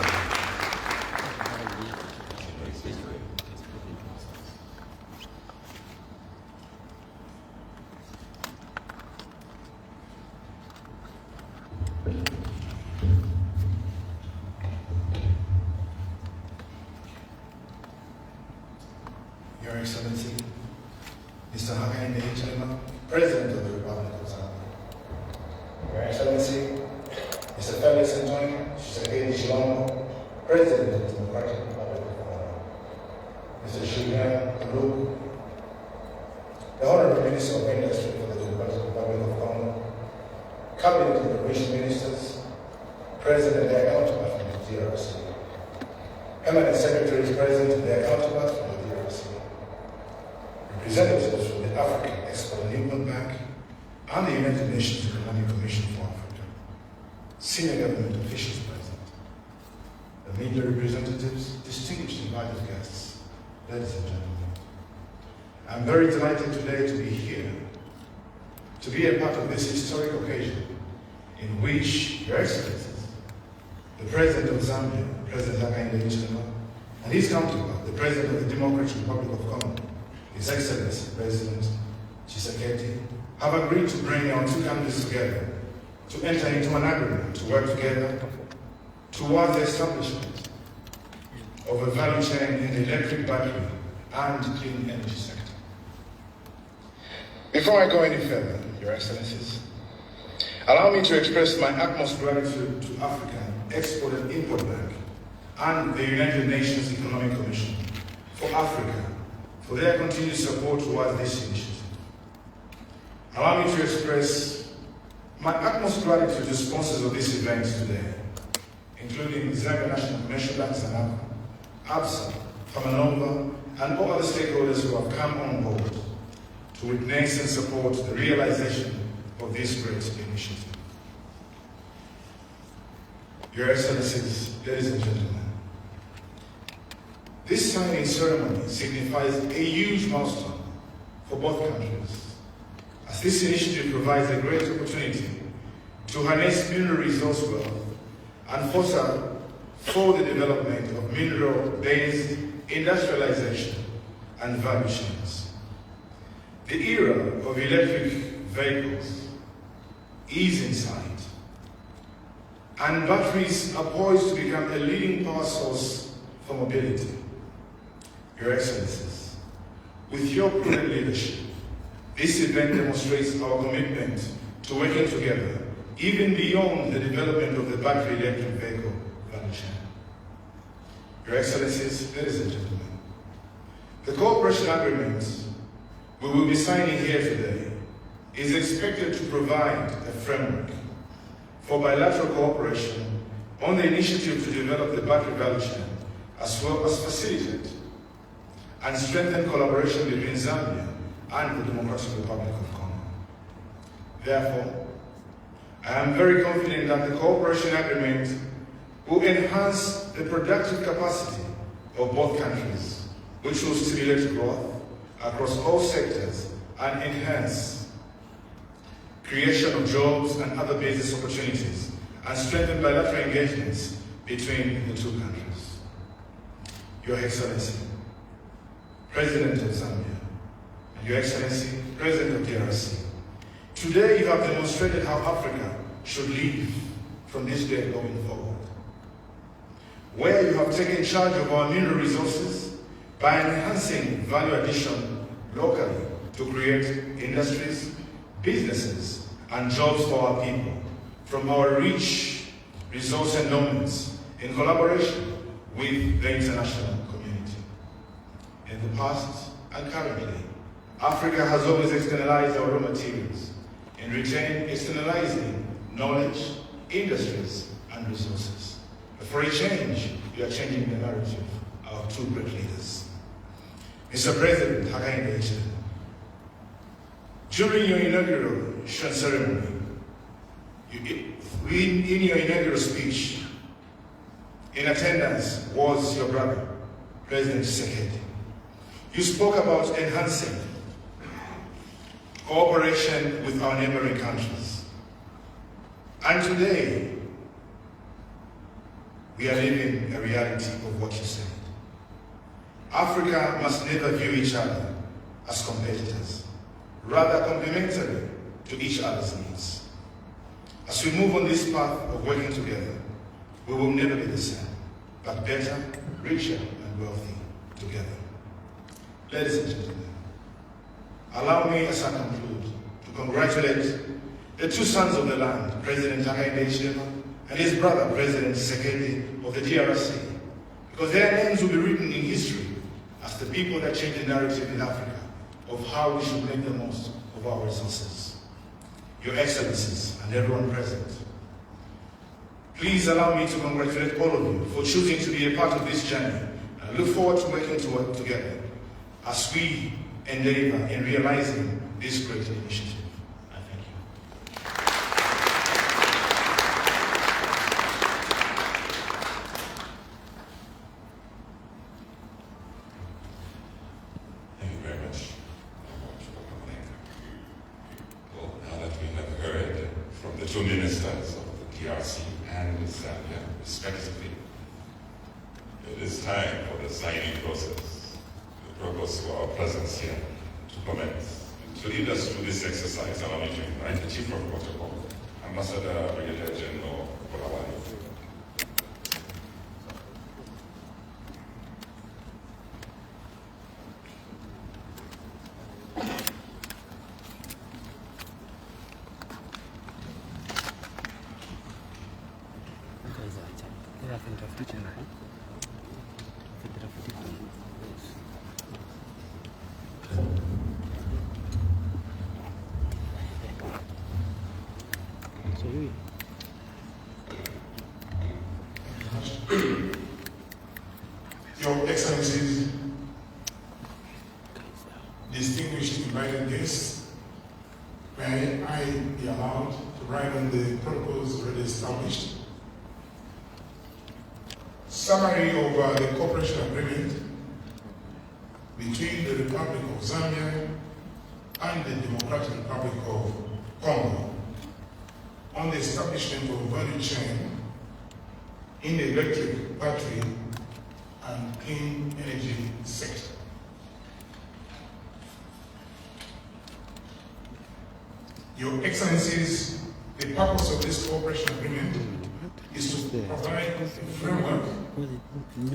Your Excellency, Mr. Hakainde Hichilema, President of the Republic of Zambia. Your Excellency, Mr. Felix Antonio Tshisekedi Tshilombo, President of the Democratic Republic of Congo. Mr. Julien Mulungushi, the Honorable Minister of Industry for the Democratic Republic of Congo, Cabinet of the Rich Ministers, President and their counterpart from the DRC, Permanent Secretaries present and their counterpart from the DRC, representatives from the African Export and Import Bank and the United Nations Economic Commission for Africa, senior government officials present, the media representatives, distinguished invited guests, ladies and gentlemen. I'm very delighted today to be here, to be a part of this historic occasion in which Your Excellencies, the President of Zambia, President Hakainde Hichilema, and his counterpart, the President of the Democratic Republic of Congo, His Excellency President Tshisekedi, have agreed to bring our two countries together to enter into an agreement to work together towards the establishment of a value chain in the electric battery and clean energy sector. Before I go any further, Your Excellencies, allow me to express my utmost gratitude to African Export and Import Bank and the United Nations Economic Commission for Africa for their continued support towards this initiative. Allow me to express my utmost gratitude to sponsors of this event today, including Zambia National Commercial Bank, Zanaka, ABSA, Famanova, and all other stakeholders who have come on board to witness and support the realization of this great initiative. Your Excellencies, ladies and gentlemen, this signing ceremony signifies a huge milestone for both countries, as this initiative provides a great opportunity to harness mineral resource wealth and foster for the development of mineral-based industrialization and value chains. The era of electric vehicles is in sight, and batteries are poised to become a leading power source for mobility. Your Excellencies, with your prudent leadership, this event demonstrates our commitment to working together, even beyond the development of the battery electric vehicle value chain. Your Excellencies, ladies and gentlemen, the cooperation agreement we will be signing here today is expected to provide a framework for bilateral cooperation on the initiative to develop the battery value chain, as well as facilitate and strengthen collaboration between Zambia and the Democratic Republic of Congo. Therefore, I am very confident that the cooperation agreement will enhance the productive capacity of both countries, which will stimulate growth across all sectors and enhance creation of jobs and other business opportunities, and strengthen bilateral engagements between the two countries. Your Excellency, President of Zambia, and Your Excellency, President of DRC, today you have demonstrated how Africa should live from this day going forward, where you have taken charge of our mineral resources by enhancing value addition locally to create industries, businesses, and jobs for our people from our rich resource endowments in collaboration with the international community. In the past and currently, Africa has always externalized our raw materials, in return externalizing knowledge, industries, and resources. But for a change, you are changing the narrative of two great leaders. Mr. President Hakainde Hichilema, during your inaugural ceremony, in your inaugural speech, in attendance was your brother, President Tshisekedi. You spoke about enhancing cooperation with our neighboring countries. And today, we are living a reality of what you said. Africa must never view each other as competitors, rather complementary to each other's needs. As we move on this path of working together, we will never be the same, but better, richer, and wealthy together. Ladies and gentlemen, allow me, as I conclude, to congratulate the two sons of the land, President Hakainde Hichilema and his brother, President Tshisekedi of the DRC, because their names will be written in history as the people that change the narrative in Africa of how we should make the most of our resources. Your Excellencies and everyone present, please allow me to congratulate all of you for choosing to be a part of this journey. I look forward to working together as we endeavor in realizing this great initiative. I thank you. Thank you very much. Well, now that we have heard from the two ministers of the DRC and Zambia, respectively, it is time for the signing process. The purpose of our presence here to commence. And to lead us through this exercise, allow me to invite the Chief of Protocol, Ambassador Brigadier General Bolawani. Your Excellencies, distinguished invited guests, may I be allowed to write on the protocols already established. Summary of the cooperation agreement between the Republic of Zambia and the Democratic Republic of Congo on the establishment of value chain in the electric, battery, and clean energy sector. Your Excellencies, the purpose of this cooperation agreement is to provide a framework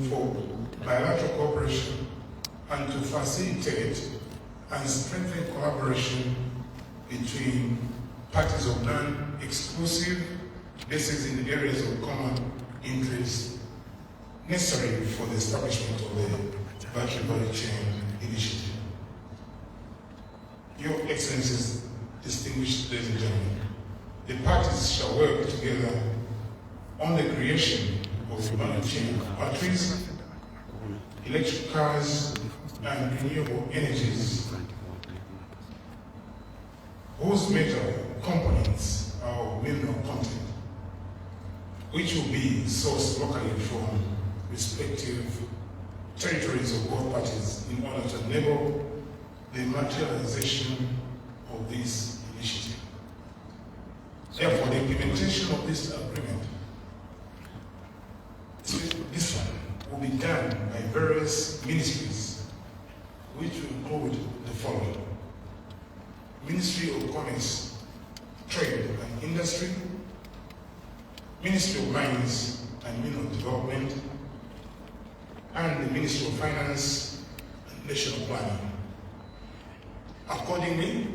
for bilateral cooperation and to facilitate and strengthen collaboration between parties of non-exclusive bases in the areas of common interest necessary for the establishment of the battery value chain initiative. Your Excellencies, distinguished ladies and gentlemen, the parties shall work together on the creation of the value chain of batteries, electric cars, and renewable energies, whose major components are mineral content, which will be sourced locally from respective territories of both parties in order to enable the materialization of this initiative. Therefore, the implementation of this agreement, this one, will be done by various ministries, which will include the following: Ministry of Commerce, Trade and Industry, Ministry of Mines and Mineral Development, and the Ministry of Finance and National Planning. Accordingly,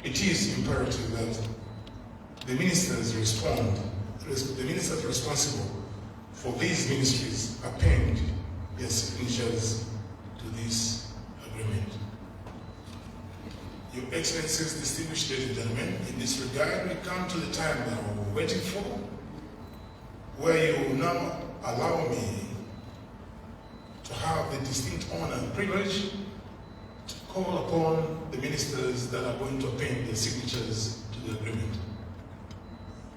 it is imperative that the ministers responsible for these ministries append their signatures to this agreement. Your Excellencies, distinguished ladies and gentlemen, in this regard, we come to the time that we were waiting for, where you will now allow me to have the distinct honor and privilege to call upon the ministers that are going to append their signatures to the agreement.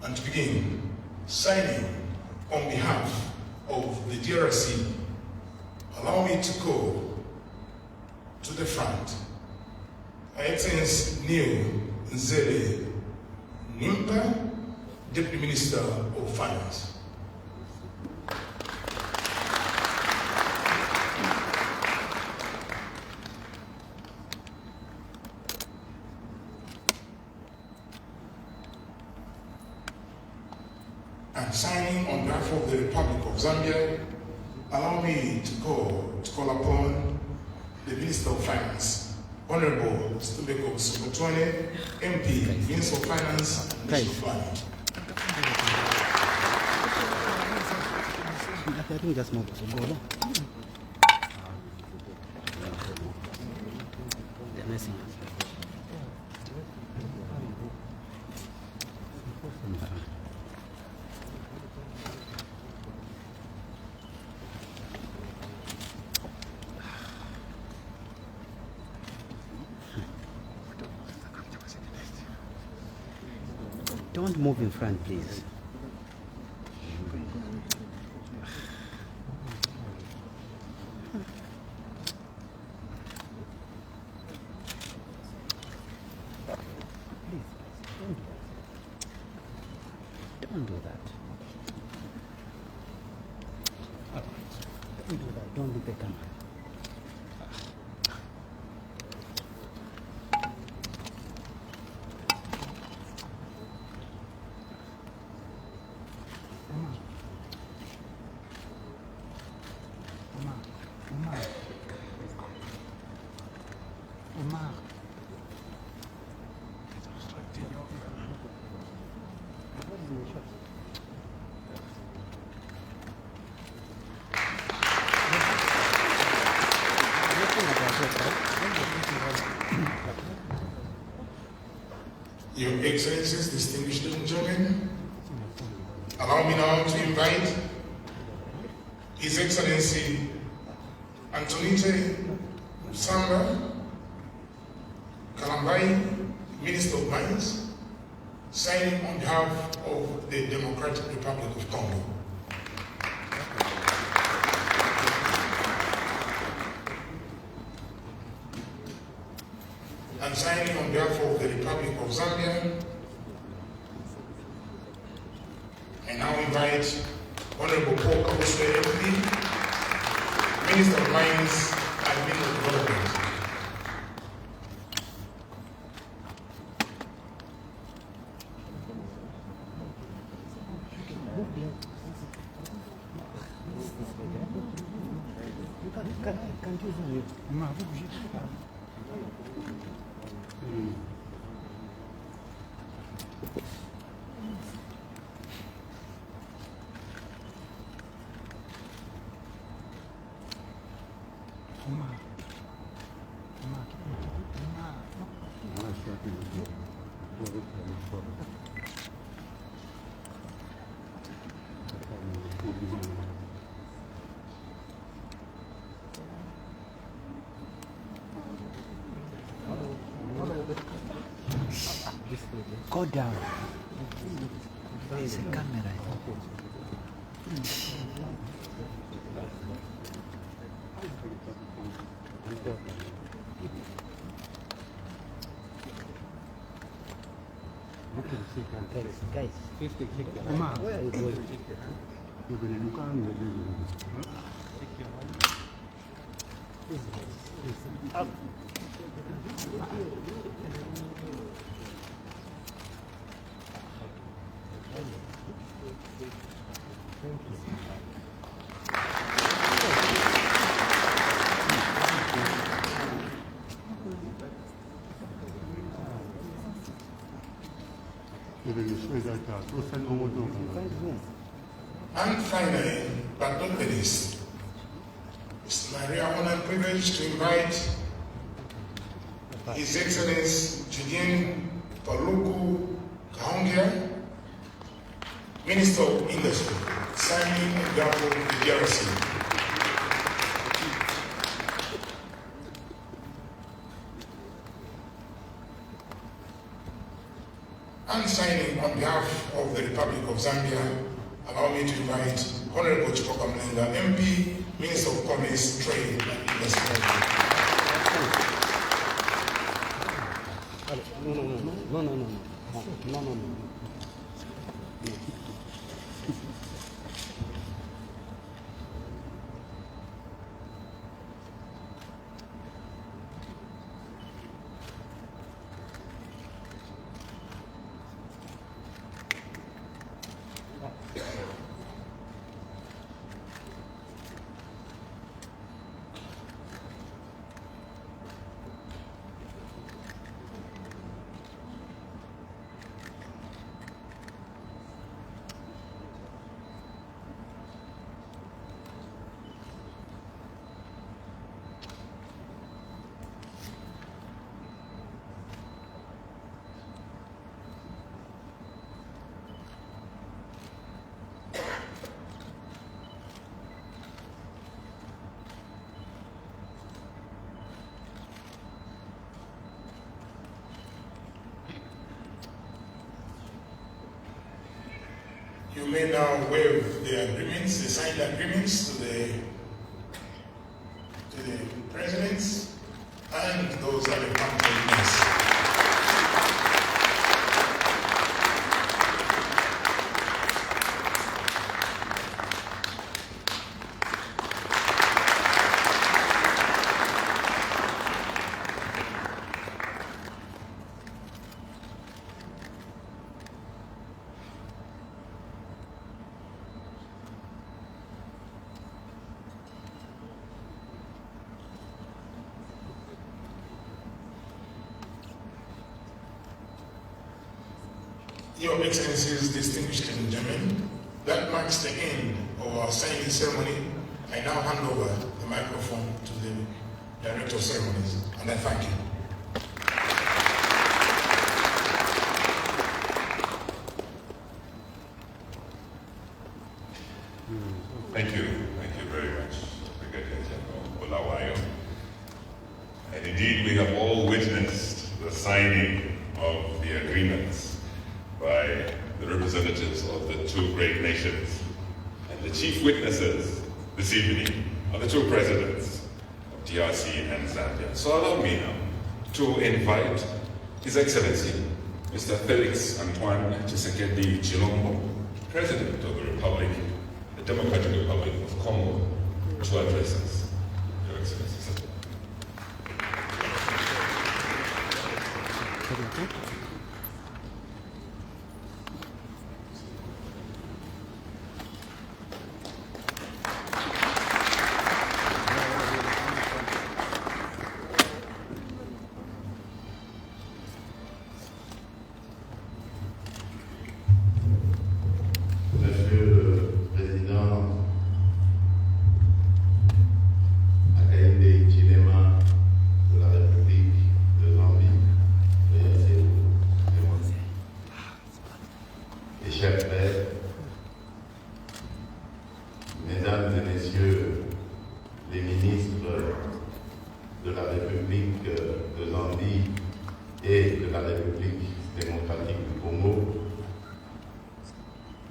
And to begin, signing on behalf of the DRC, allow me to go to the front. Her Excellency Neil Nzele Nimpa, Deputy Minister of Finance. And signing on behalf of the Republic of Zambia, allow me to call upon the Minister of Finance, Honorable Stubeko Sokotwane, MP, Minister of Finance and National Planning. Don't move in front, please. Don't do that. Don't do that. Don't look at the camera. Your Excellencies, distinguished ladies and gentlemen, allow me now to invite His Excellency Antonite Samba Kalambai, Minister of Mines, signing on behalf of the Democratic Republic of Congo. And signing on behalf of the Republic of Zambia, I now invite Honorable Paul Kabuswe MP, Minister of Mines and Mineral Development. Go down. There's a camera. Guys, 50 where are you going? Up. And finally, but not the least, it's my real honor and privilege to invite His Excellency Julien Paluku Kahongya, Minister of Industry, signing on behalf of the DRC. And signing on behalf of the Republic of Zambia, allow me to invite Honorable Chipoka Mlenga, MP, Minister of Commerce, Trade and Industry. No. You may now waive the agreements, the signed agreements to the presidents and those that have come to witness. Your Excellencies, distinguished ladies and gentlemen, that marks the end of our signing ceremony. I now hand over the microphone to the Director of Ceremonies, and I thank you. Thank you very much, Brigadier General Olawayo. And indeed, we have all witnessed the signing of the agreements by the representatives of the two great nations. And the chief witnesses this evening are the two presidents of DRC and Zambia. So allow me now to invite His Excellency, Mr. Felix Antoine Tshisekedi Chilombo, President of the Republic, the Democratic Republic of Congo, to address us. Your Excellency, sir.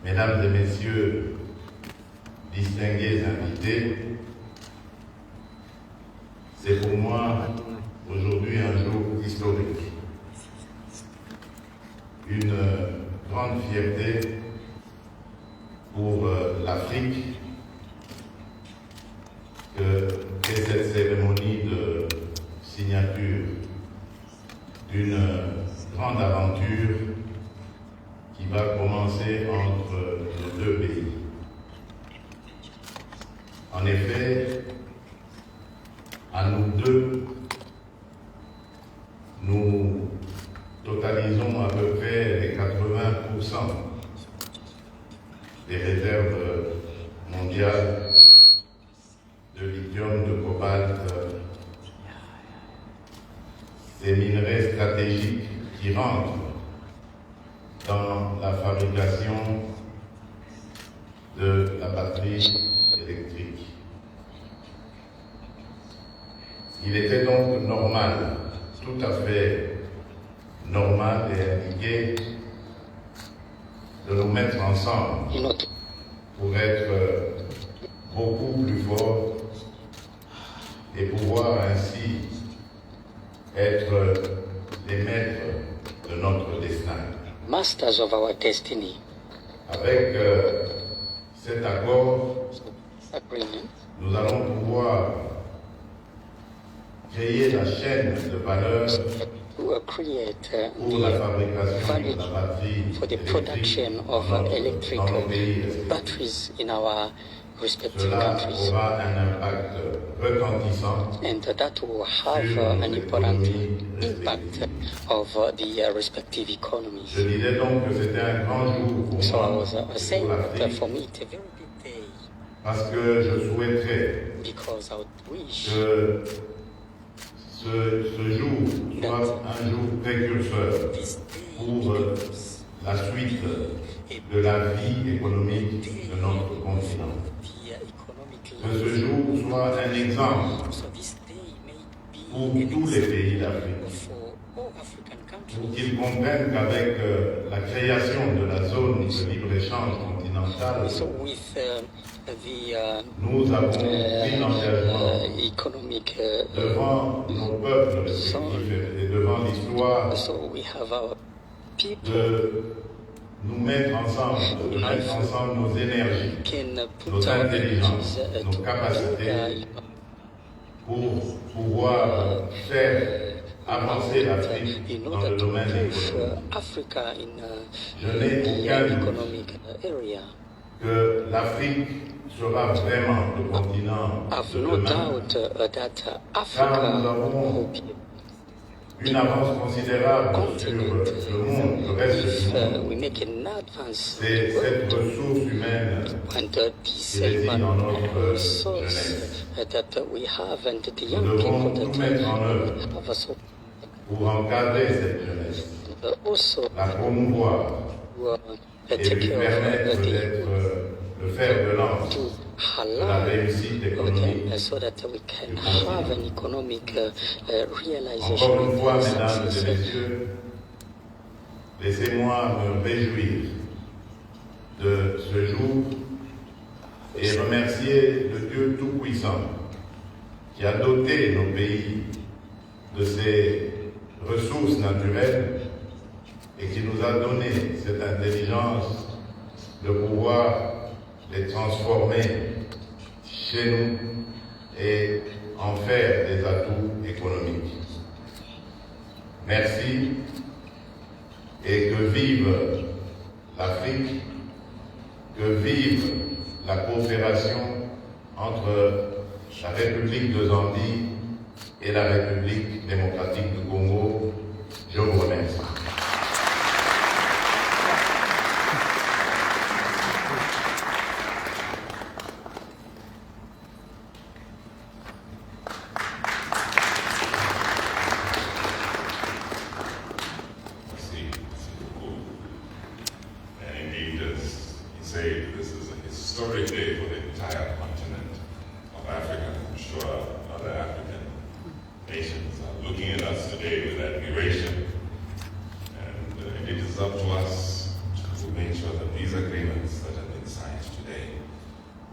Mesdames et Messieurs, distingués invités, c'est pour moi aujourd'hui un jour historique. Une grande fierté pour l'Afrique qu'est cette cérémonie de signature d'une grande aventure qui va commencer entre nos deux pays. En effet, à nous deux, nous totalisons à peu près les 80% des réserves mondiales de lithium, de cobalt, ces minerais stratégiques qui rentrent dans la fabrication de la batterie électrique. Il était donc normal, tout à fait normal et indiqué de nous mettre ensemble pour être beaucoup plus forts et pouvoir ainsi être les maîtres de notre destin. Masters of our destiny. Avec cet accord, nous allons pouvoir créer la chaîne de valeur pour la fabrication de la batterie for the production of electric batteries in our respective Cela countries. aura un impact retentissant And that will have an important impact of the respective economies. Je disais donc que c'était un grand jour pour So I moi, was saying pour that l'Afrique, for me it's a very big day parce que je souhaiterais because I would wish que ce jour soit un jour précurseur pour la suite de la vie économique de notre continent. Que ce jour soit un exemple pour tous les pays d'Afrique, pour qu'ils comprennent qu'avec la création de la zone de libre-échange continentale, nous avons pris l'engagement devant nos peuples respectifs et devant l'histoire de nous mettre ensemble, de mettre ensemble nos énergies, nos intelligences, nos capacités pour pouvoir faire avancer l'Afrique dans le domaine économique. Je n'ai aucun doute que l'Afrique sera vraiment le continent de demain, car nous avons une avance considérable sur le monde, le reste du monde. C'est cette ressource humaine qui réside dans notre jeunesse. Nous devons tout mettre en œuvre pour encadrer cette jeunesse, la promouvoir et lui permettre d'être le fer de lance de la réussite économique. Encore une fois, mesdames et messieurs, laissez-moi me réjouir de ce jour et remercier le Dieu Tout-Puissant qui a doté nos pays de ces ressources naturelles et qui nous a donné cette intelligence de pouvoir les transformer chez nous et en faire des atouts économiques. Merci et que vive l'Afrique, que vive la coopération entre la République de Zambie et la République démocratique du Congo. Je vous remercie. This is a historic day for the entire continent of Africa. I'm sure other African nations are looking at us today with admiration. And it is up to us to make sure that these agreements that have been signed today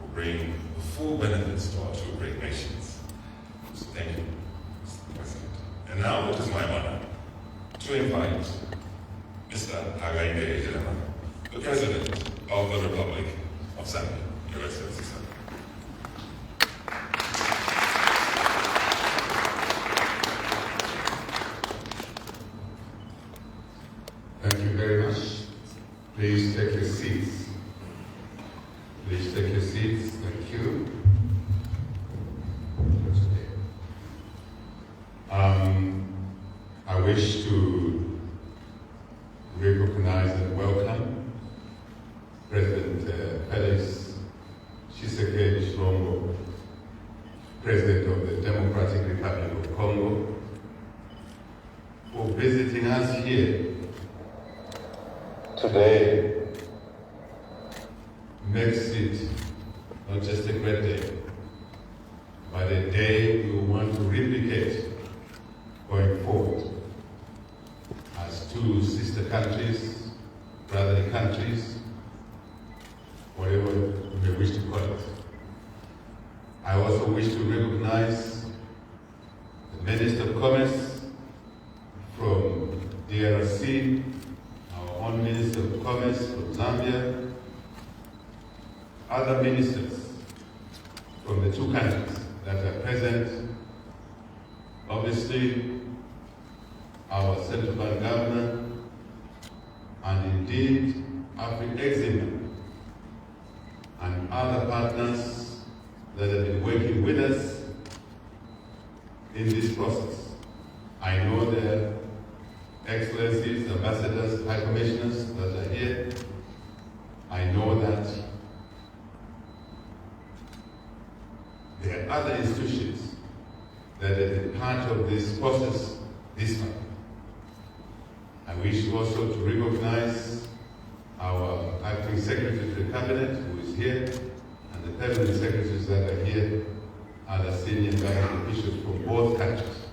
will bring the full benefits to our two great nations. So thank you, Mr. President. And now it is my honor to invite Mr. Hakainde Hichilema the President of the Republic of Zambia. Your Excellency, sir. Thank you very much. Please take your seats. Please take your seats. Thank you. I wish to recognize and welcome President Felix Tshisekedi Tshilombo, President of the Democratic Republic of Congo, for visiting us here today. Makes it not just a great day, but a day we want to replicate going forward as two sister countries, brotherly countries, whatever you may wish to call it. I also wish to recognize the Minister of Commerce from DRC, our own Minister of Commerce from Zambia, other ministers from the two countries that are present, obviously our Central Bank Governor, and indeed Afri-Exim and other partners that have been working with us in this process. I know their excellencies, ambassadors, high commissioners that are here. I know that there are other institutions that have been part of this process this time. I wish also to recognize our acting secretary to the cabinet who is here, and the permanent secretaries that are here, other senior government officials from both countries.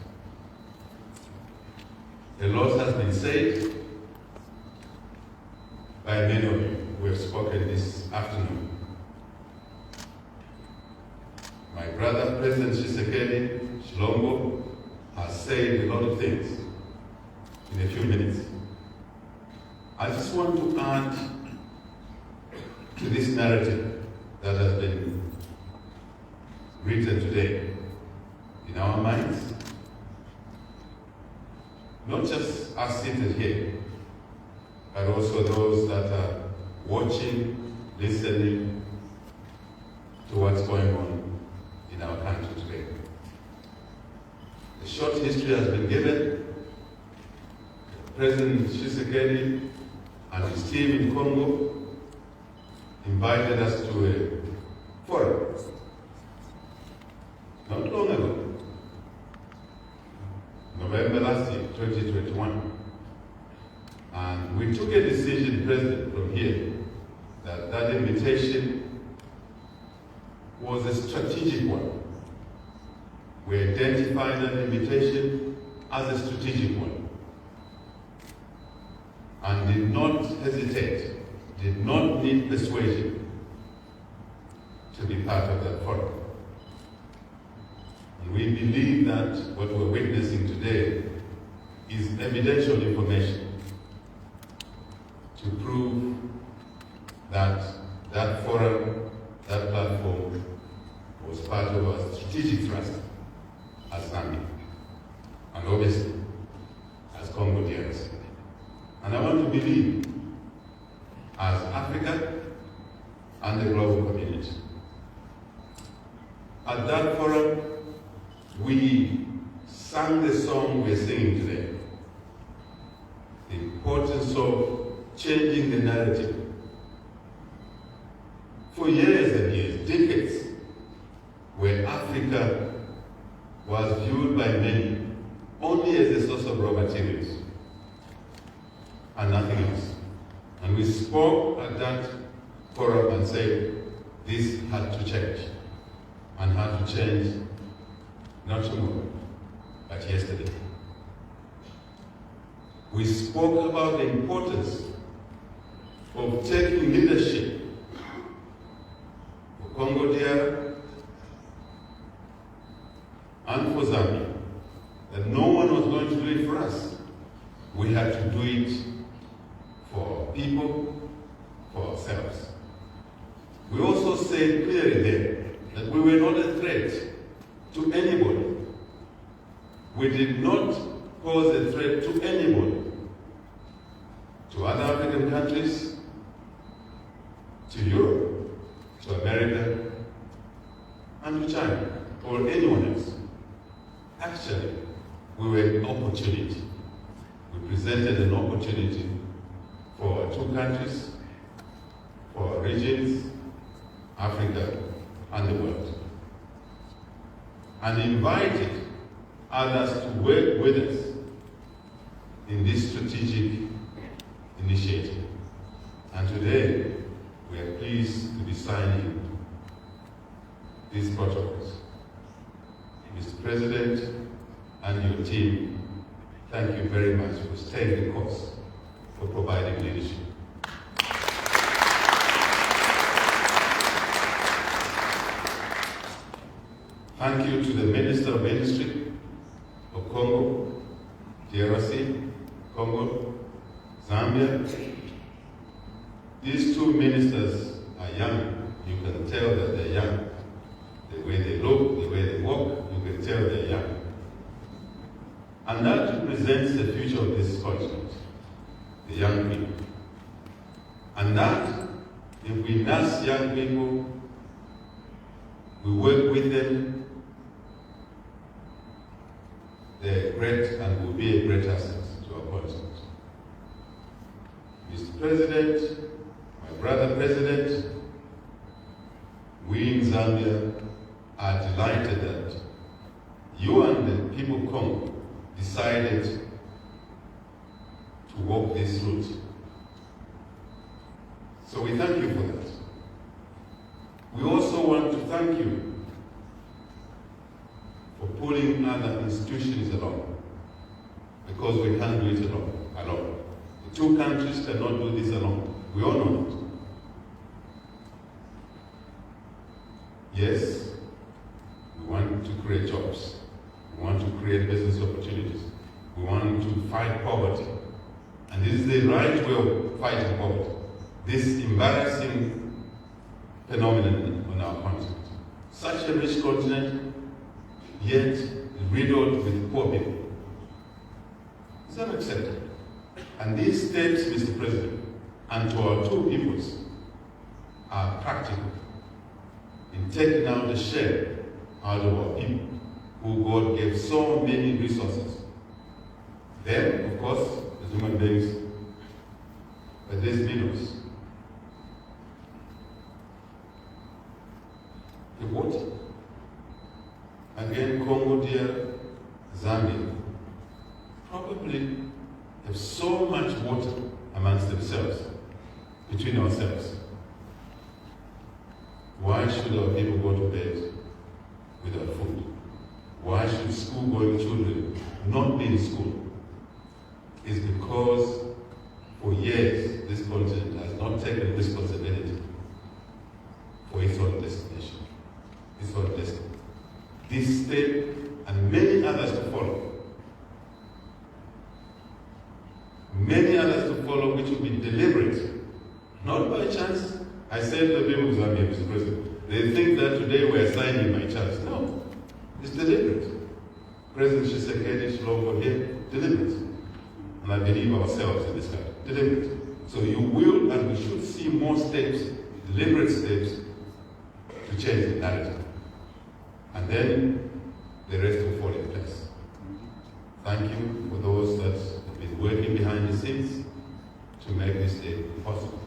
A lot has been said by many of you who have spoken this afternoon. My brother, President Tshisekedi Tshilombo, has said a lot of things in a few minutes. I just want to add to this narrative that has been written today in our minds, not just us seated here, but also those that are watching, listening to what's going on in our country today. A short history has been given. President Tshisekedi and his team in Congo invited us to a forum not long ago, November last year, 2021. And we took a decision, President, from here, that that invitation was a strategic one. We identified that invitation as a strategic one and did not hesitate, did not need persuasion to be part of that forum. And we believe that what we're witnessing today is evidential information to prove that that forum, that platform, was part of our strategic thrust as Zambia, and obviously as Congo DRC. And I want to believe, as Africa and the global community, at that forum, we sang the song we're singing today. The importance of changing the narrative. For years and years, decades, where Africa was viewed by many only as a source of raw materials and nothing else. And we spoke at that forum and said this had to change, and had to change not tomorrow, but yesterday. We spoke about the importance of taking leadership for Congo DR and for Zambia, that no one was going to do it for us. We had to do it for our people, for ourselves. We also said clearly there that we were not a threat to anybody. We did not pose a threat to anybody, to other African countries, to Europe, to America, and to China, or anyone else. Actually, we were an opportunity. We presented an opportunity for our two countries, for our regions, Africa, and the world, and invited others to work with us in this strategic initiative. And today, we are pleased to be signing these protocols. Mr. President and your team, thank you very much for staying the course, for providing leadership. Thank you to the Minister of Industry of Congo, DRC, Congo, Zambia. These two ministers are young. You can tell that they're young. The way they look, the way they walk, you can tell they're young. And that represents the future of this continent, the young people. And that, if we nurse young people, we work with them, they're great and will be a great asset to our continent. Mr. President, my brother President, we in Zambia are delighted that you and the people of Congo decided to walk this route. So we thank you for that. We also want to thank you for pulling other institutions along, because we can't do it alone. The two countries cannot do this alone. We all know it. Yes, we want to create jobs. We want to create business opportunities. We want to fight poverty. And this is the right way of fighting poverty. This embarrassing phenomenon on our continent. Such a rich continent, yet riddled with poor people. It's unacceptable. And these steps, Mr. President, and to our two peoples, are practical in taking out the shell out of our people, who God gave so many resources. Them, of course, as human beings, but there's minerals. The water. Again, Congo, dear, Zambia, probably have so much water amongst themselves, between ourselves. Why should our people go to bed without food? Why should school-going children not be in school? It's because for years this continent has not taken responsibility for its own destination, its own destiny. This step and many others to follow. Many others to follow, which will be deliberate, not by chance. I said to the people of Zambia, Mr. President, they think that today we are signing by chance. No, it's deliberate. President Tshisekedi, Shilombo here, deliberate. And I believe ourselves in this country, deliberate. So you will and we should see more steps, deliberate steps, to change the narrative. And then the rest will fall in place. Thank you for those that have been working behind the scenes to make this day possible.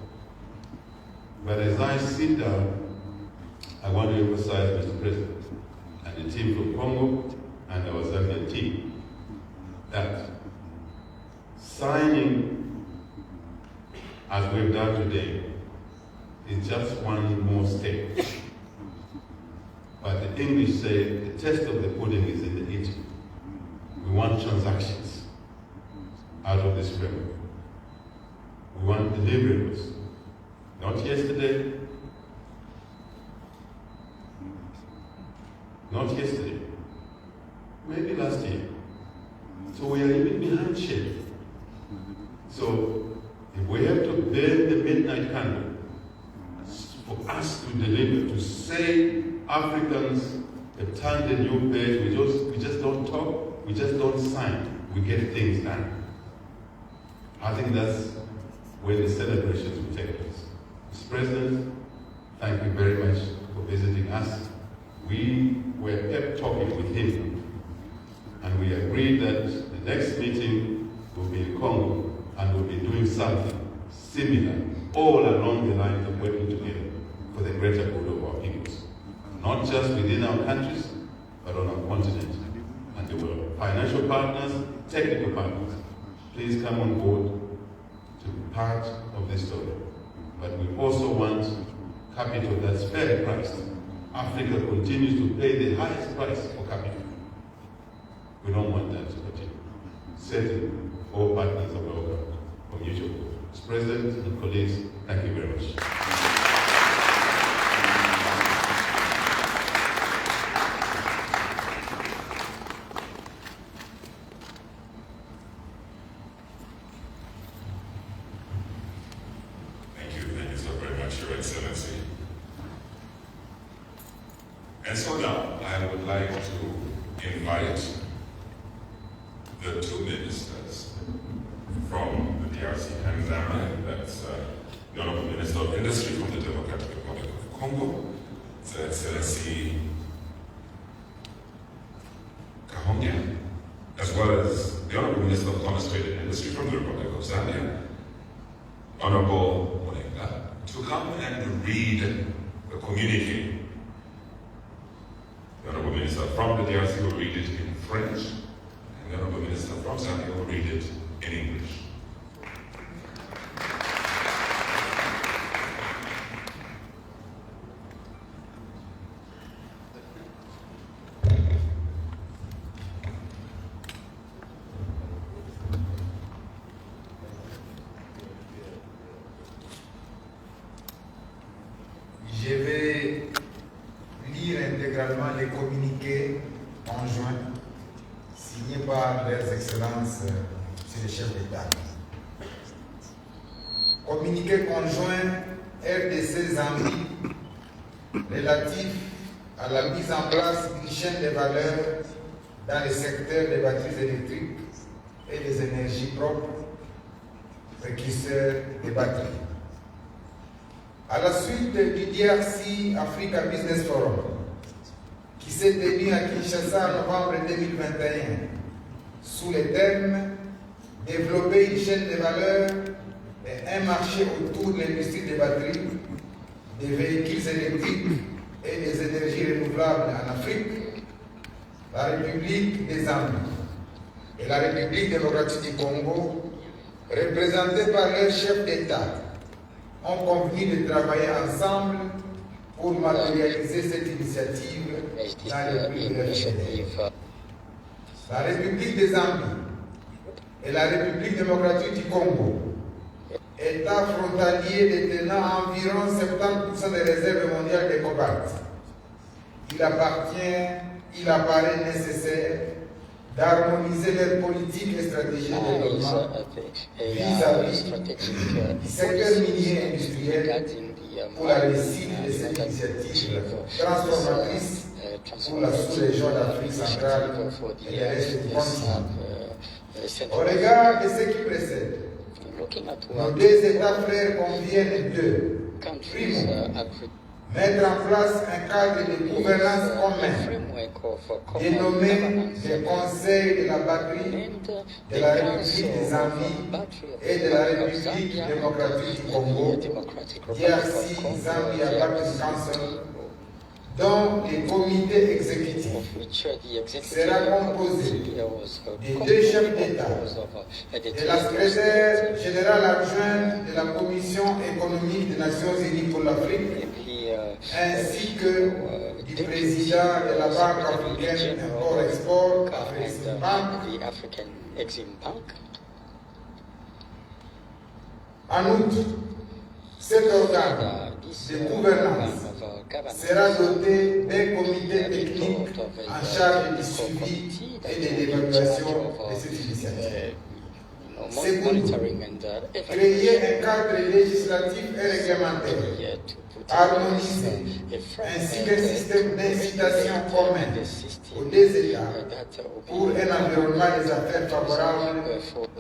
But as I sit down, I want to emphasize, Mr. President, and the team from Congo and our Zambian team, that signing, as we've done today, is just one more step. But the English say the test of the pudding is in the eating. We want transactions out of this framework. We want deliverables. Not yesterday. Not yesterday. Maybe last year. So we are even behind schedule. So if we have to burn the midnight candle deliver, to say Africans have turned a new page. We just don't talk, we just don't sign, we get things done. I think that's where the celebrations will take place. Mr. President, thank you very much for visiting us. We were kept talking with him, and we agreed that the next meeting will be in Congo, and we'll be doing something similar all along the lines of working together for the greater good of our peoples. Not just within our countries, but on our continent and the world. Financial partners, technical partners, please come on board to be part of this story. But we also want capital that's fairly priced. Africa continues to pay the highest price for capital. We don't want that to continue. Certainly, all partners are welcome for mutual good. Mr. President and colleagues, thank you very much. Thank you so very much, Your Excellency. And so now, I would like to invite the two ministers from the DRC and Zambia. That's the Honorable Minister of Industry from the Democratic Republic of Congo, His Excellency Kahongya, as well as the Honorable Minister of Commerce, Trade and Industry from the Republic of Zambia, Honorable Mulenga, to come and read the communique. The Honorable Minister from the DRC will read it in French, and the Honorable Minister from Zambia will read it in English. Je vais lire intégralement les communiqués conjoints signés par leurs excellences, Monsieur le chef d'État. Communiqué conjoint RDC Zambie relatif à la mise en place d'une chaîne de valeur dans le secteur des batteries électriques et des énergies propres, précurseurs des batteries. À la suite du DRC Africa Business Forum, qui s'est tenu à Kinshasa en novembre 2021, sous le thème « Développer une chaîne de valeur et un marché autour de l'industrie des batteries, des véhicules électriques et des énergies renouvelables en Afrique », la République des Zambie et la République démocratique du Congo, représentées par leurs chefs d'État, ont convenu de travailler ensemble pour matérialiser cette initiative dans le plus bref délai. La République des Zambie et la République démocratique du Congo, États frontaliers détenant environ 70% des réserves mondiales de cobalt, il apparaît nécessaire d'harmoniser leurs politiques et stratégies de développement vis-à-vis du secteur minier et industriel pour la réussite de cette initiative transformatrice pour la sous-région d'Afrique centrale et le reste du continent. Au regard de ce qui précède, nos deux États frères conviennent de, primo, mettre en place un cadre de gouvernance commun, dénommé le Conseil de la batterie de la République des Zambie et de la République démocratique du Congo, DRC Zambia Battery Council, dont le comité exécutif sera composé des deux chefs d'État, de la secrétaire générale adjointe de la Commission économique des Nations Unies pour l'Afrique, ainsi que du président de la Banque africaine Import-Export, Exim-Bank. En outre, cet organe de gouvernance sera doté d'un comité technique en charge du suivi et de l'évaluation de cette initiative. monitoring and créer un cadre législatif et réglementaire harmonisé, ainsi qu'un système d'incitation commun aux deux États pour un environnement des affaires favorable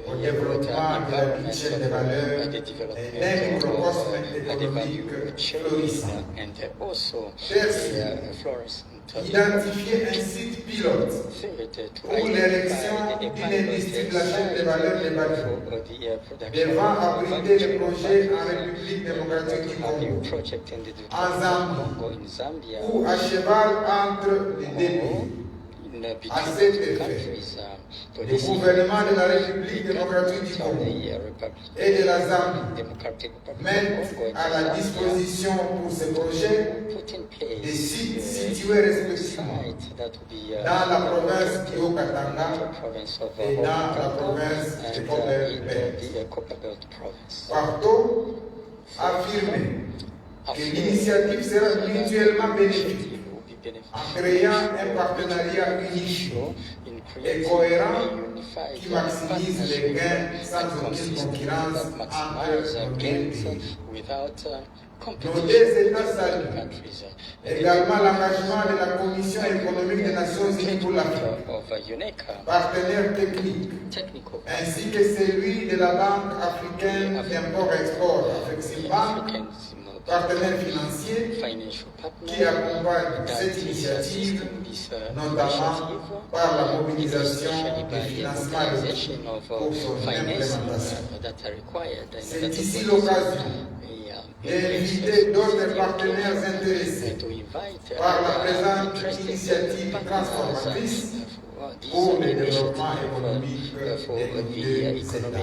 au développement de la chaîne de valeur et d'un microcosme économique florissant. Identifier un site pilote pour l'érection d'une industrie de la chaîne de valeur des bateaux, devant abriter le projet en République démocratique du Congo, en Zambie, ou à cheval entre les deux pays. À cet effet, le gouvernement de la République démocratique du Congo et de la Zambie mettent à la disposition pour ce projet des sites situés respectivement dans la province du Haut-Katanga et dans la province de Copperbelt. Partout, affirmer que l'initiative sera mutuellement bénéfique en créant un partenariat unique et cohérent qui maximise les gains sans aucune concurrence entre nos deux pays. Nos deux États saluent également l'engagement de la Commission économique des Nations Unies pour l'Afrique, partenaire technique, ainsi que celui de la Banque africaine d'import-export, partenaire financier qui accompagne cette initiative, notamment par la mobilisation des financements requis pour son implémentation. C'est ici l'occasion d'inviter d'autres partenaires intéressés par la présente initiative transformatrice pour le développement économique des deux États.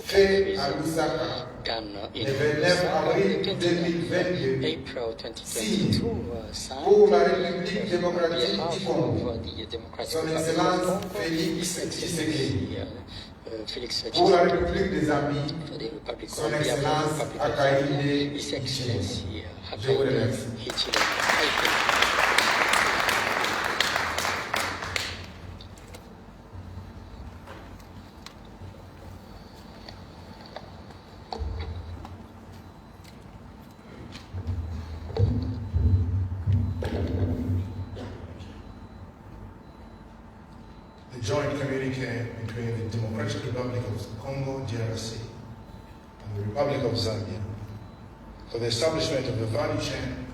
Fait à Lusaka, le 29 avril 2022, signe pour la République démocratique du Congo, Son Excellence Félix Tshisekedi. Pour la République des Zambie, Son Excellence Hakainde Hichilema. Je vous remercie. The joint communique between the Democratic Republic of Congo, DRC, and the Republic of Zambia for the establishment of a value chain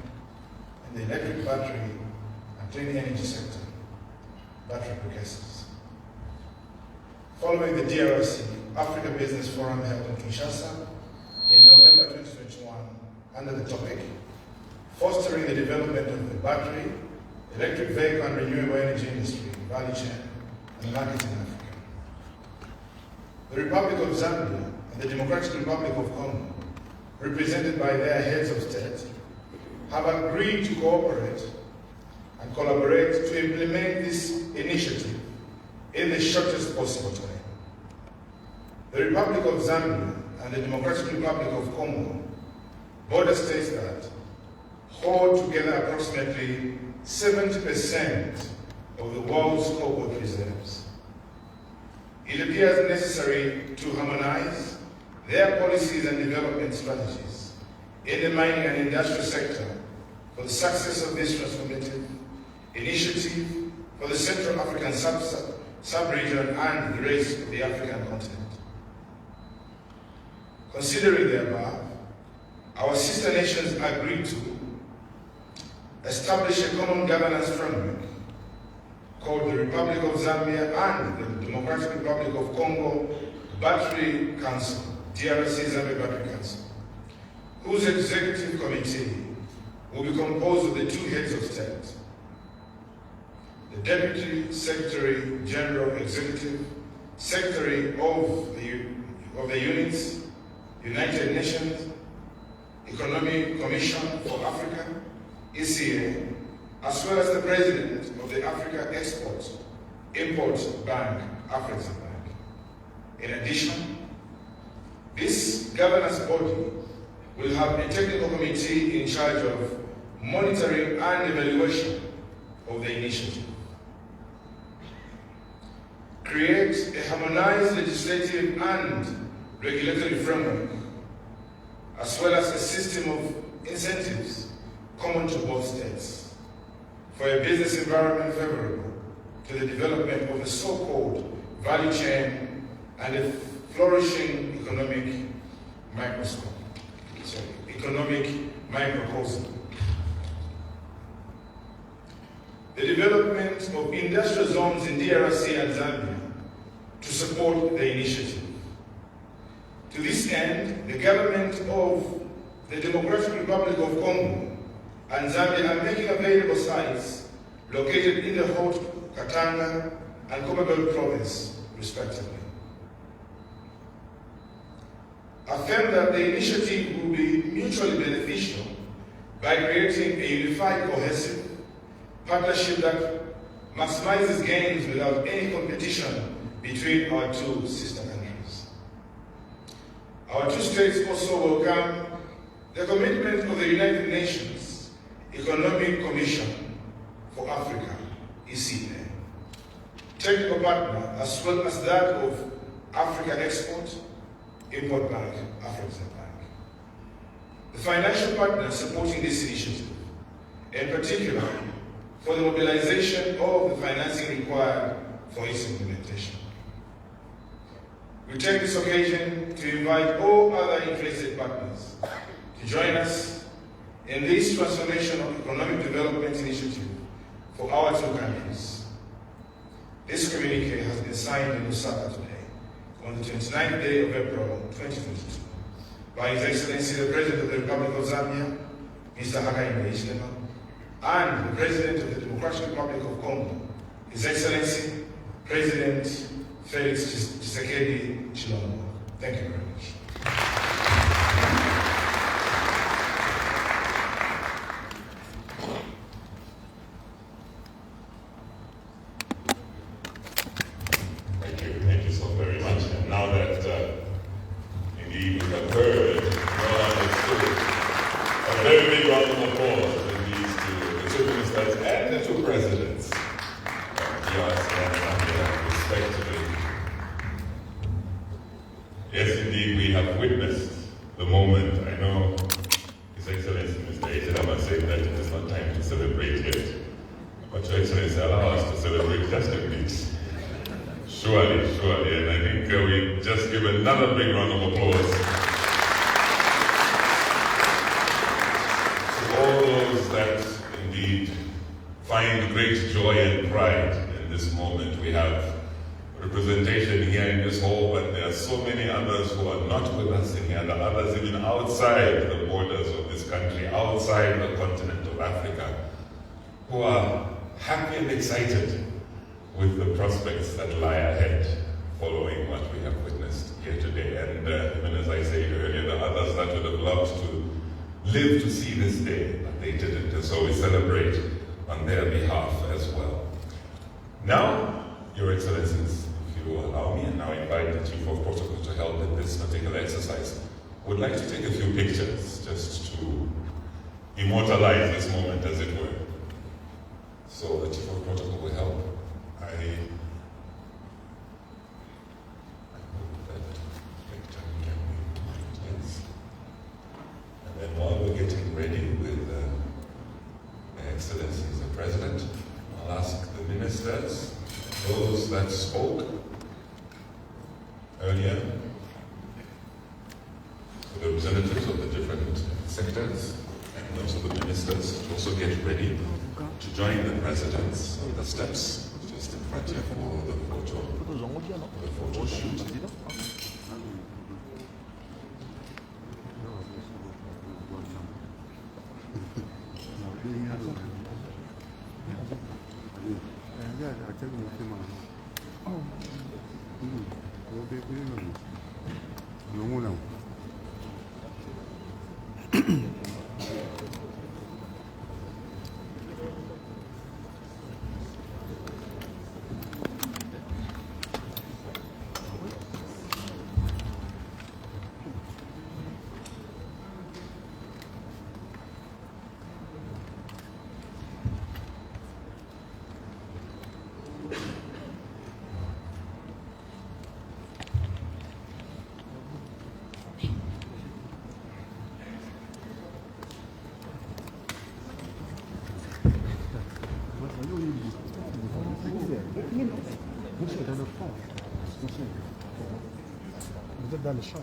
in the electric battery and clean energy sector, battery precursors. Following the DRC Africa Business Forum held in Kinshasa in November 2021 under the topic, Fostering the Development of the Battery, Electric Vehicle and Renewable Energy Industry, Value Chain, and Market in Africa. The Republic of Zambia and the Democratic Republic of Congo, represented by their heads of state, have agreed to cooperate and collaborate to implement this initiative in the shortest possible time. The Republic of Zambia and the Democratic Republic of Congo, border states that hold together approximately 70% of the world's cobalt reserves. It appears necessary to harmonize their policies and development strategies in the mining and industrial sector for the success of this transformative initiative for the Central African sub-region and the rest of the African continent. Considering the above, our sister nations agreed to establish a common governance framework called the Republic of Zambia and the Democratic Republic of Congo Battery Council, DRC Zambia Battery Council, whose executive committee will be composed of the two heads of state, the Deputy Secretary General Executive, Secretary of the units, United Nations Economic Commission for Africa, ECA, as well as the President of the Africa Export-Import Bank, Afrexim Bank. In addition, this governance body will have a technical committee in charge of monitoring and evaluation of the initiative. create a harmonized legislative and regulatory framework, as well as a system of incentives common to both states, for a business environment favorable to the development of a so-called value chain and a flourishing economic microcosm. The development of industrial zones in DRC and Zambia to support the initiative. To this end, the government of the Democratic Republic of Congo and Zambia are making available sites located in the Haute, Katanga, and Copperbelt province, respectively. Affirm that the initiative will be mutually beneficial by creating a unified, cohesive partnership that maximizes gains without any competition between our two sister countries. Our two states also welcome the commitment of the United Nations Economic Commission for Africa, ECA, technical partner, as well as that of Africa Export-Import Bank, Afrexim Bank. The financial partner supporting this initiative, in particular, for the mobilization of the financing required for its implementation. We take this occasion to invite all other interested partners to join us in this transformational economic development initiative for our two countries. This communique has been signed in Lusaka today, on the 29th day of April 2022, by His Excellency the President of the Republic of Zambia, Mr. Hakainde Hichilema, and the President of the Democratic Republic of Congo, His Excellency President Felix Tshisekedi Tshilombo. Thank you very much. Thank you so very much. And now that indeed we have heard, well understood, a very big round of applause the two ministers and the two presidents of DRC and Zambia, respectively. Yes, indeed, we have witnessed the moment. I know His Excellency Mr. Hichilema said that it is not time to celebrate yet. But Your Excellency, allow us to celebrate just a bit. Surely, and I think we just give another big round of applause to all those that indeed find great joy and pride in this moment. We have representation here in this hall, but there are so many others who are not with us in here. There are others even outside the borders of this country, outside the continent of Africa, who are happy and excited with the prospects that lie ahead following what we have witnessed here today. And even as I said earlier, there are others that would have loved to live to see this day, but they didn't. And so we celebrate on their behalf as well. Now, Your Excellencies, if you allow me, and now invite the Chief of Protocol to help in this particular exercise, would like to take a few pictures just to immortalize this moment, as it were. So the Chief of Protocol will help. I hope that picture can be made, yes. And then while we're getting ready with Her Excellencies the President, I'll ask the ministers, those that spoke earlier, the representatives of the different sectors, and those of the ministers to also get ready to join the presidents on the steps just in front here for the photo shoot. Vous êtes dans le champ.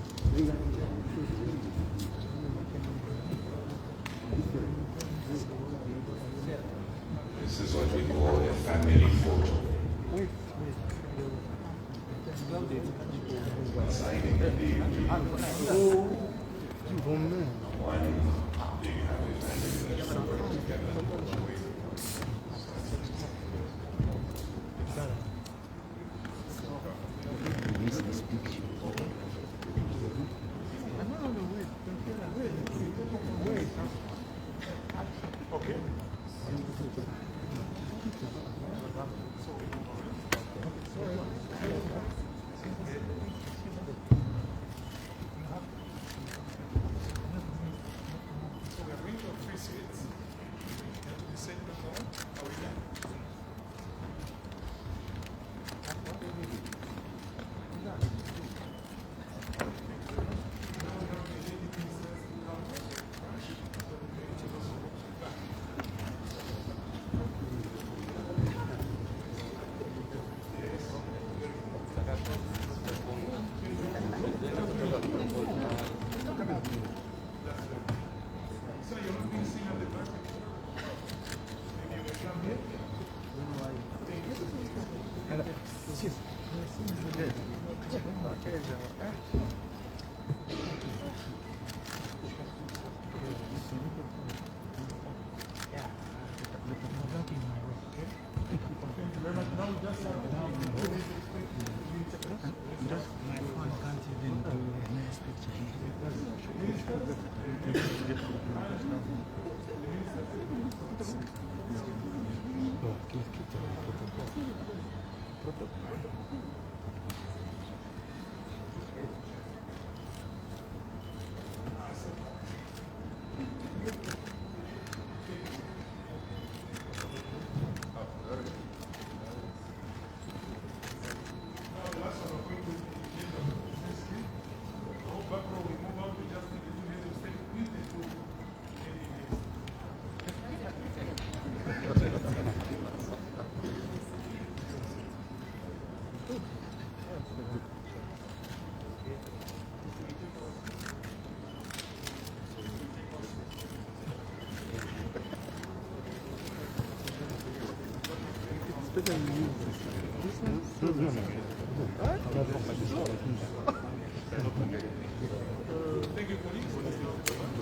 This is what we call a family photo. Signing the deed. One big happy family that's working together. Okay.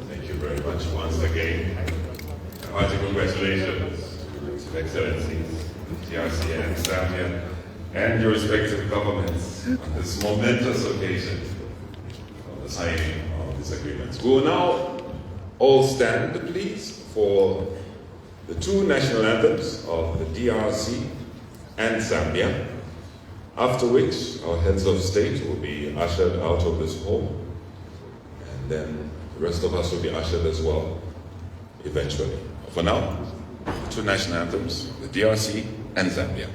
Thank you very much once again. Hearty congratulations to Excellencies, DRC and Zambia, and your respective governments on this momentous occasion of the signing of these agreements. We will now all stand, please, for the two national anthems of the DRC and Zambia, after which our heads of state will be ushered out of this hall, and then the rest of us will be ushered as well, eventually. For now, two national anthems, the DRC and Zambia.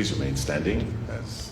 Please remain standing as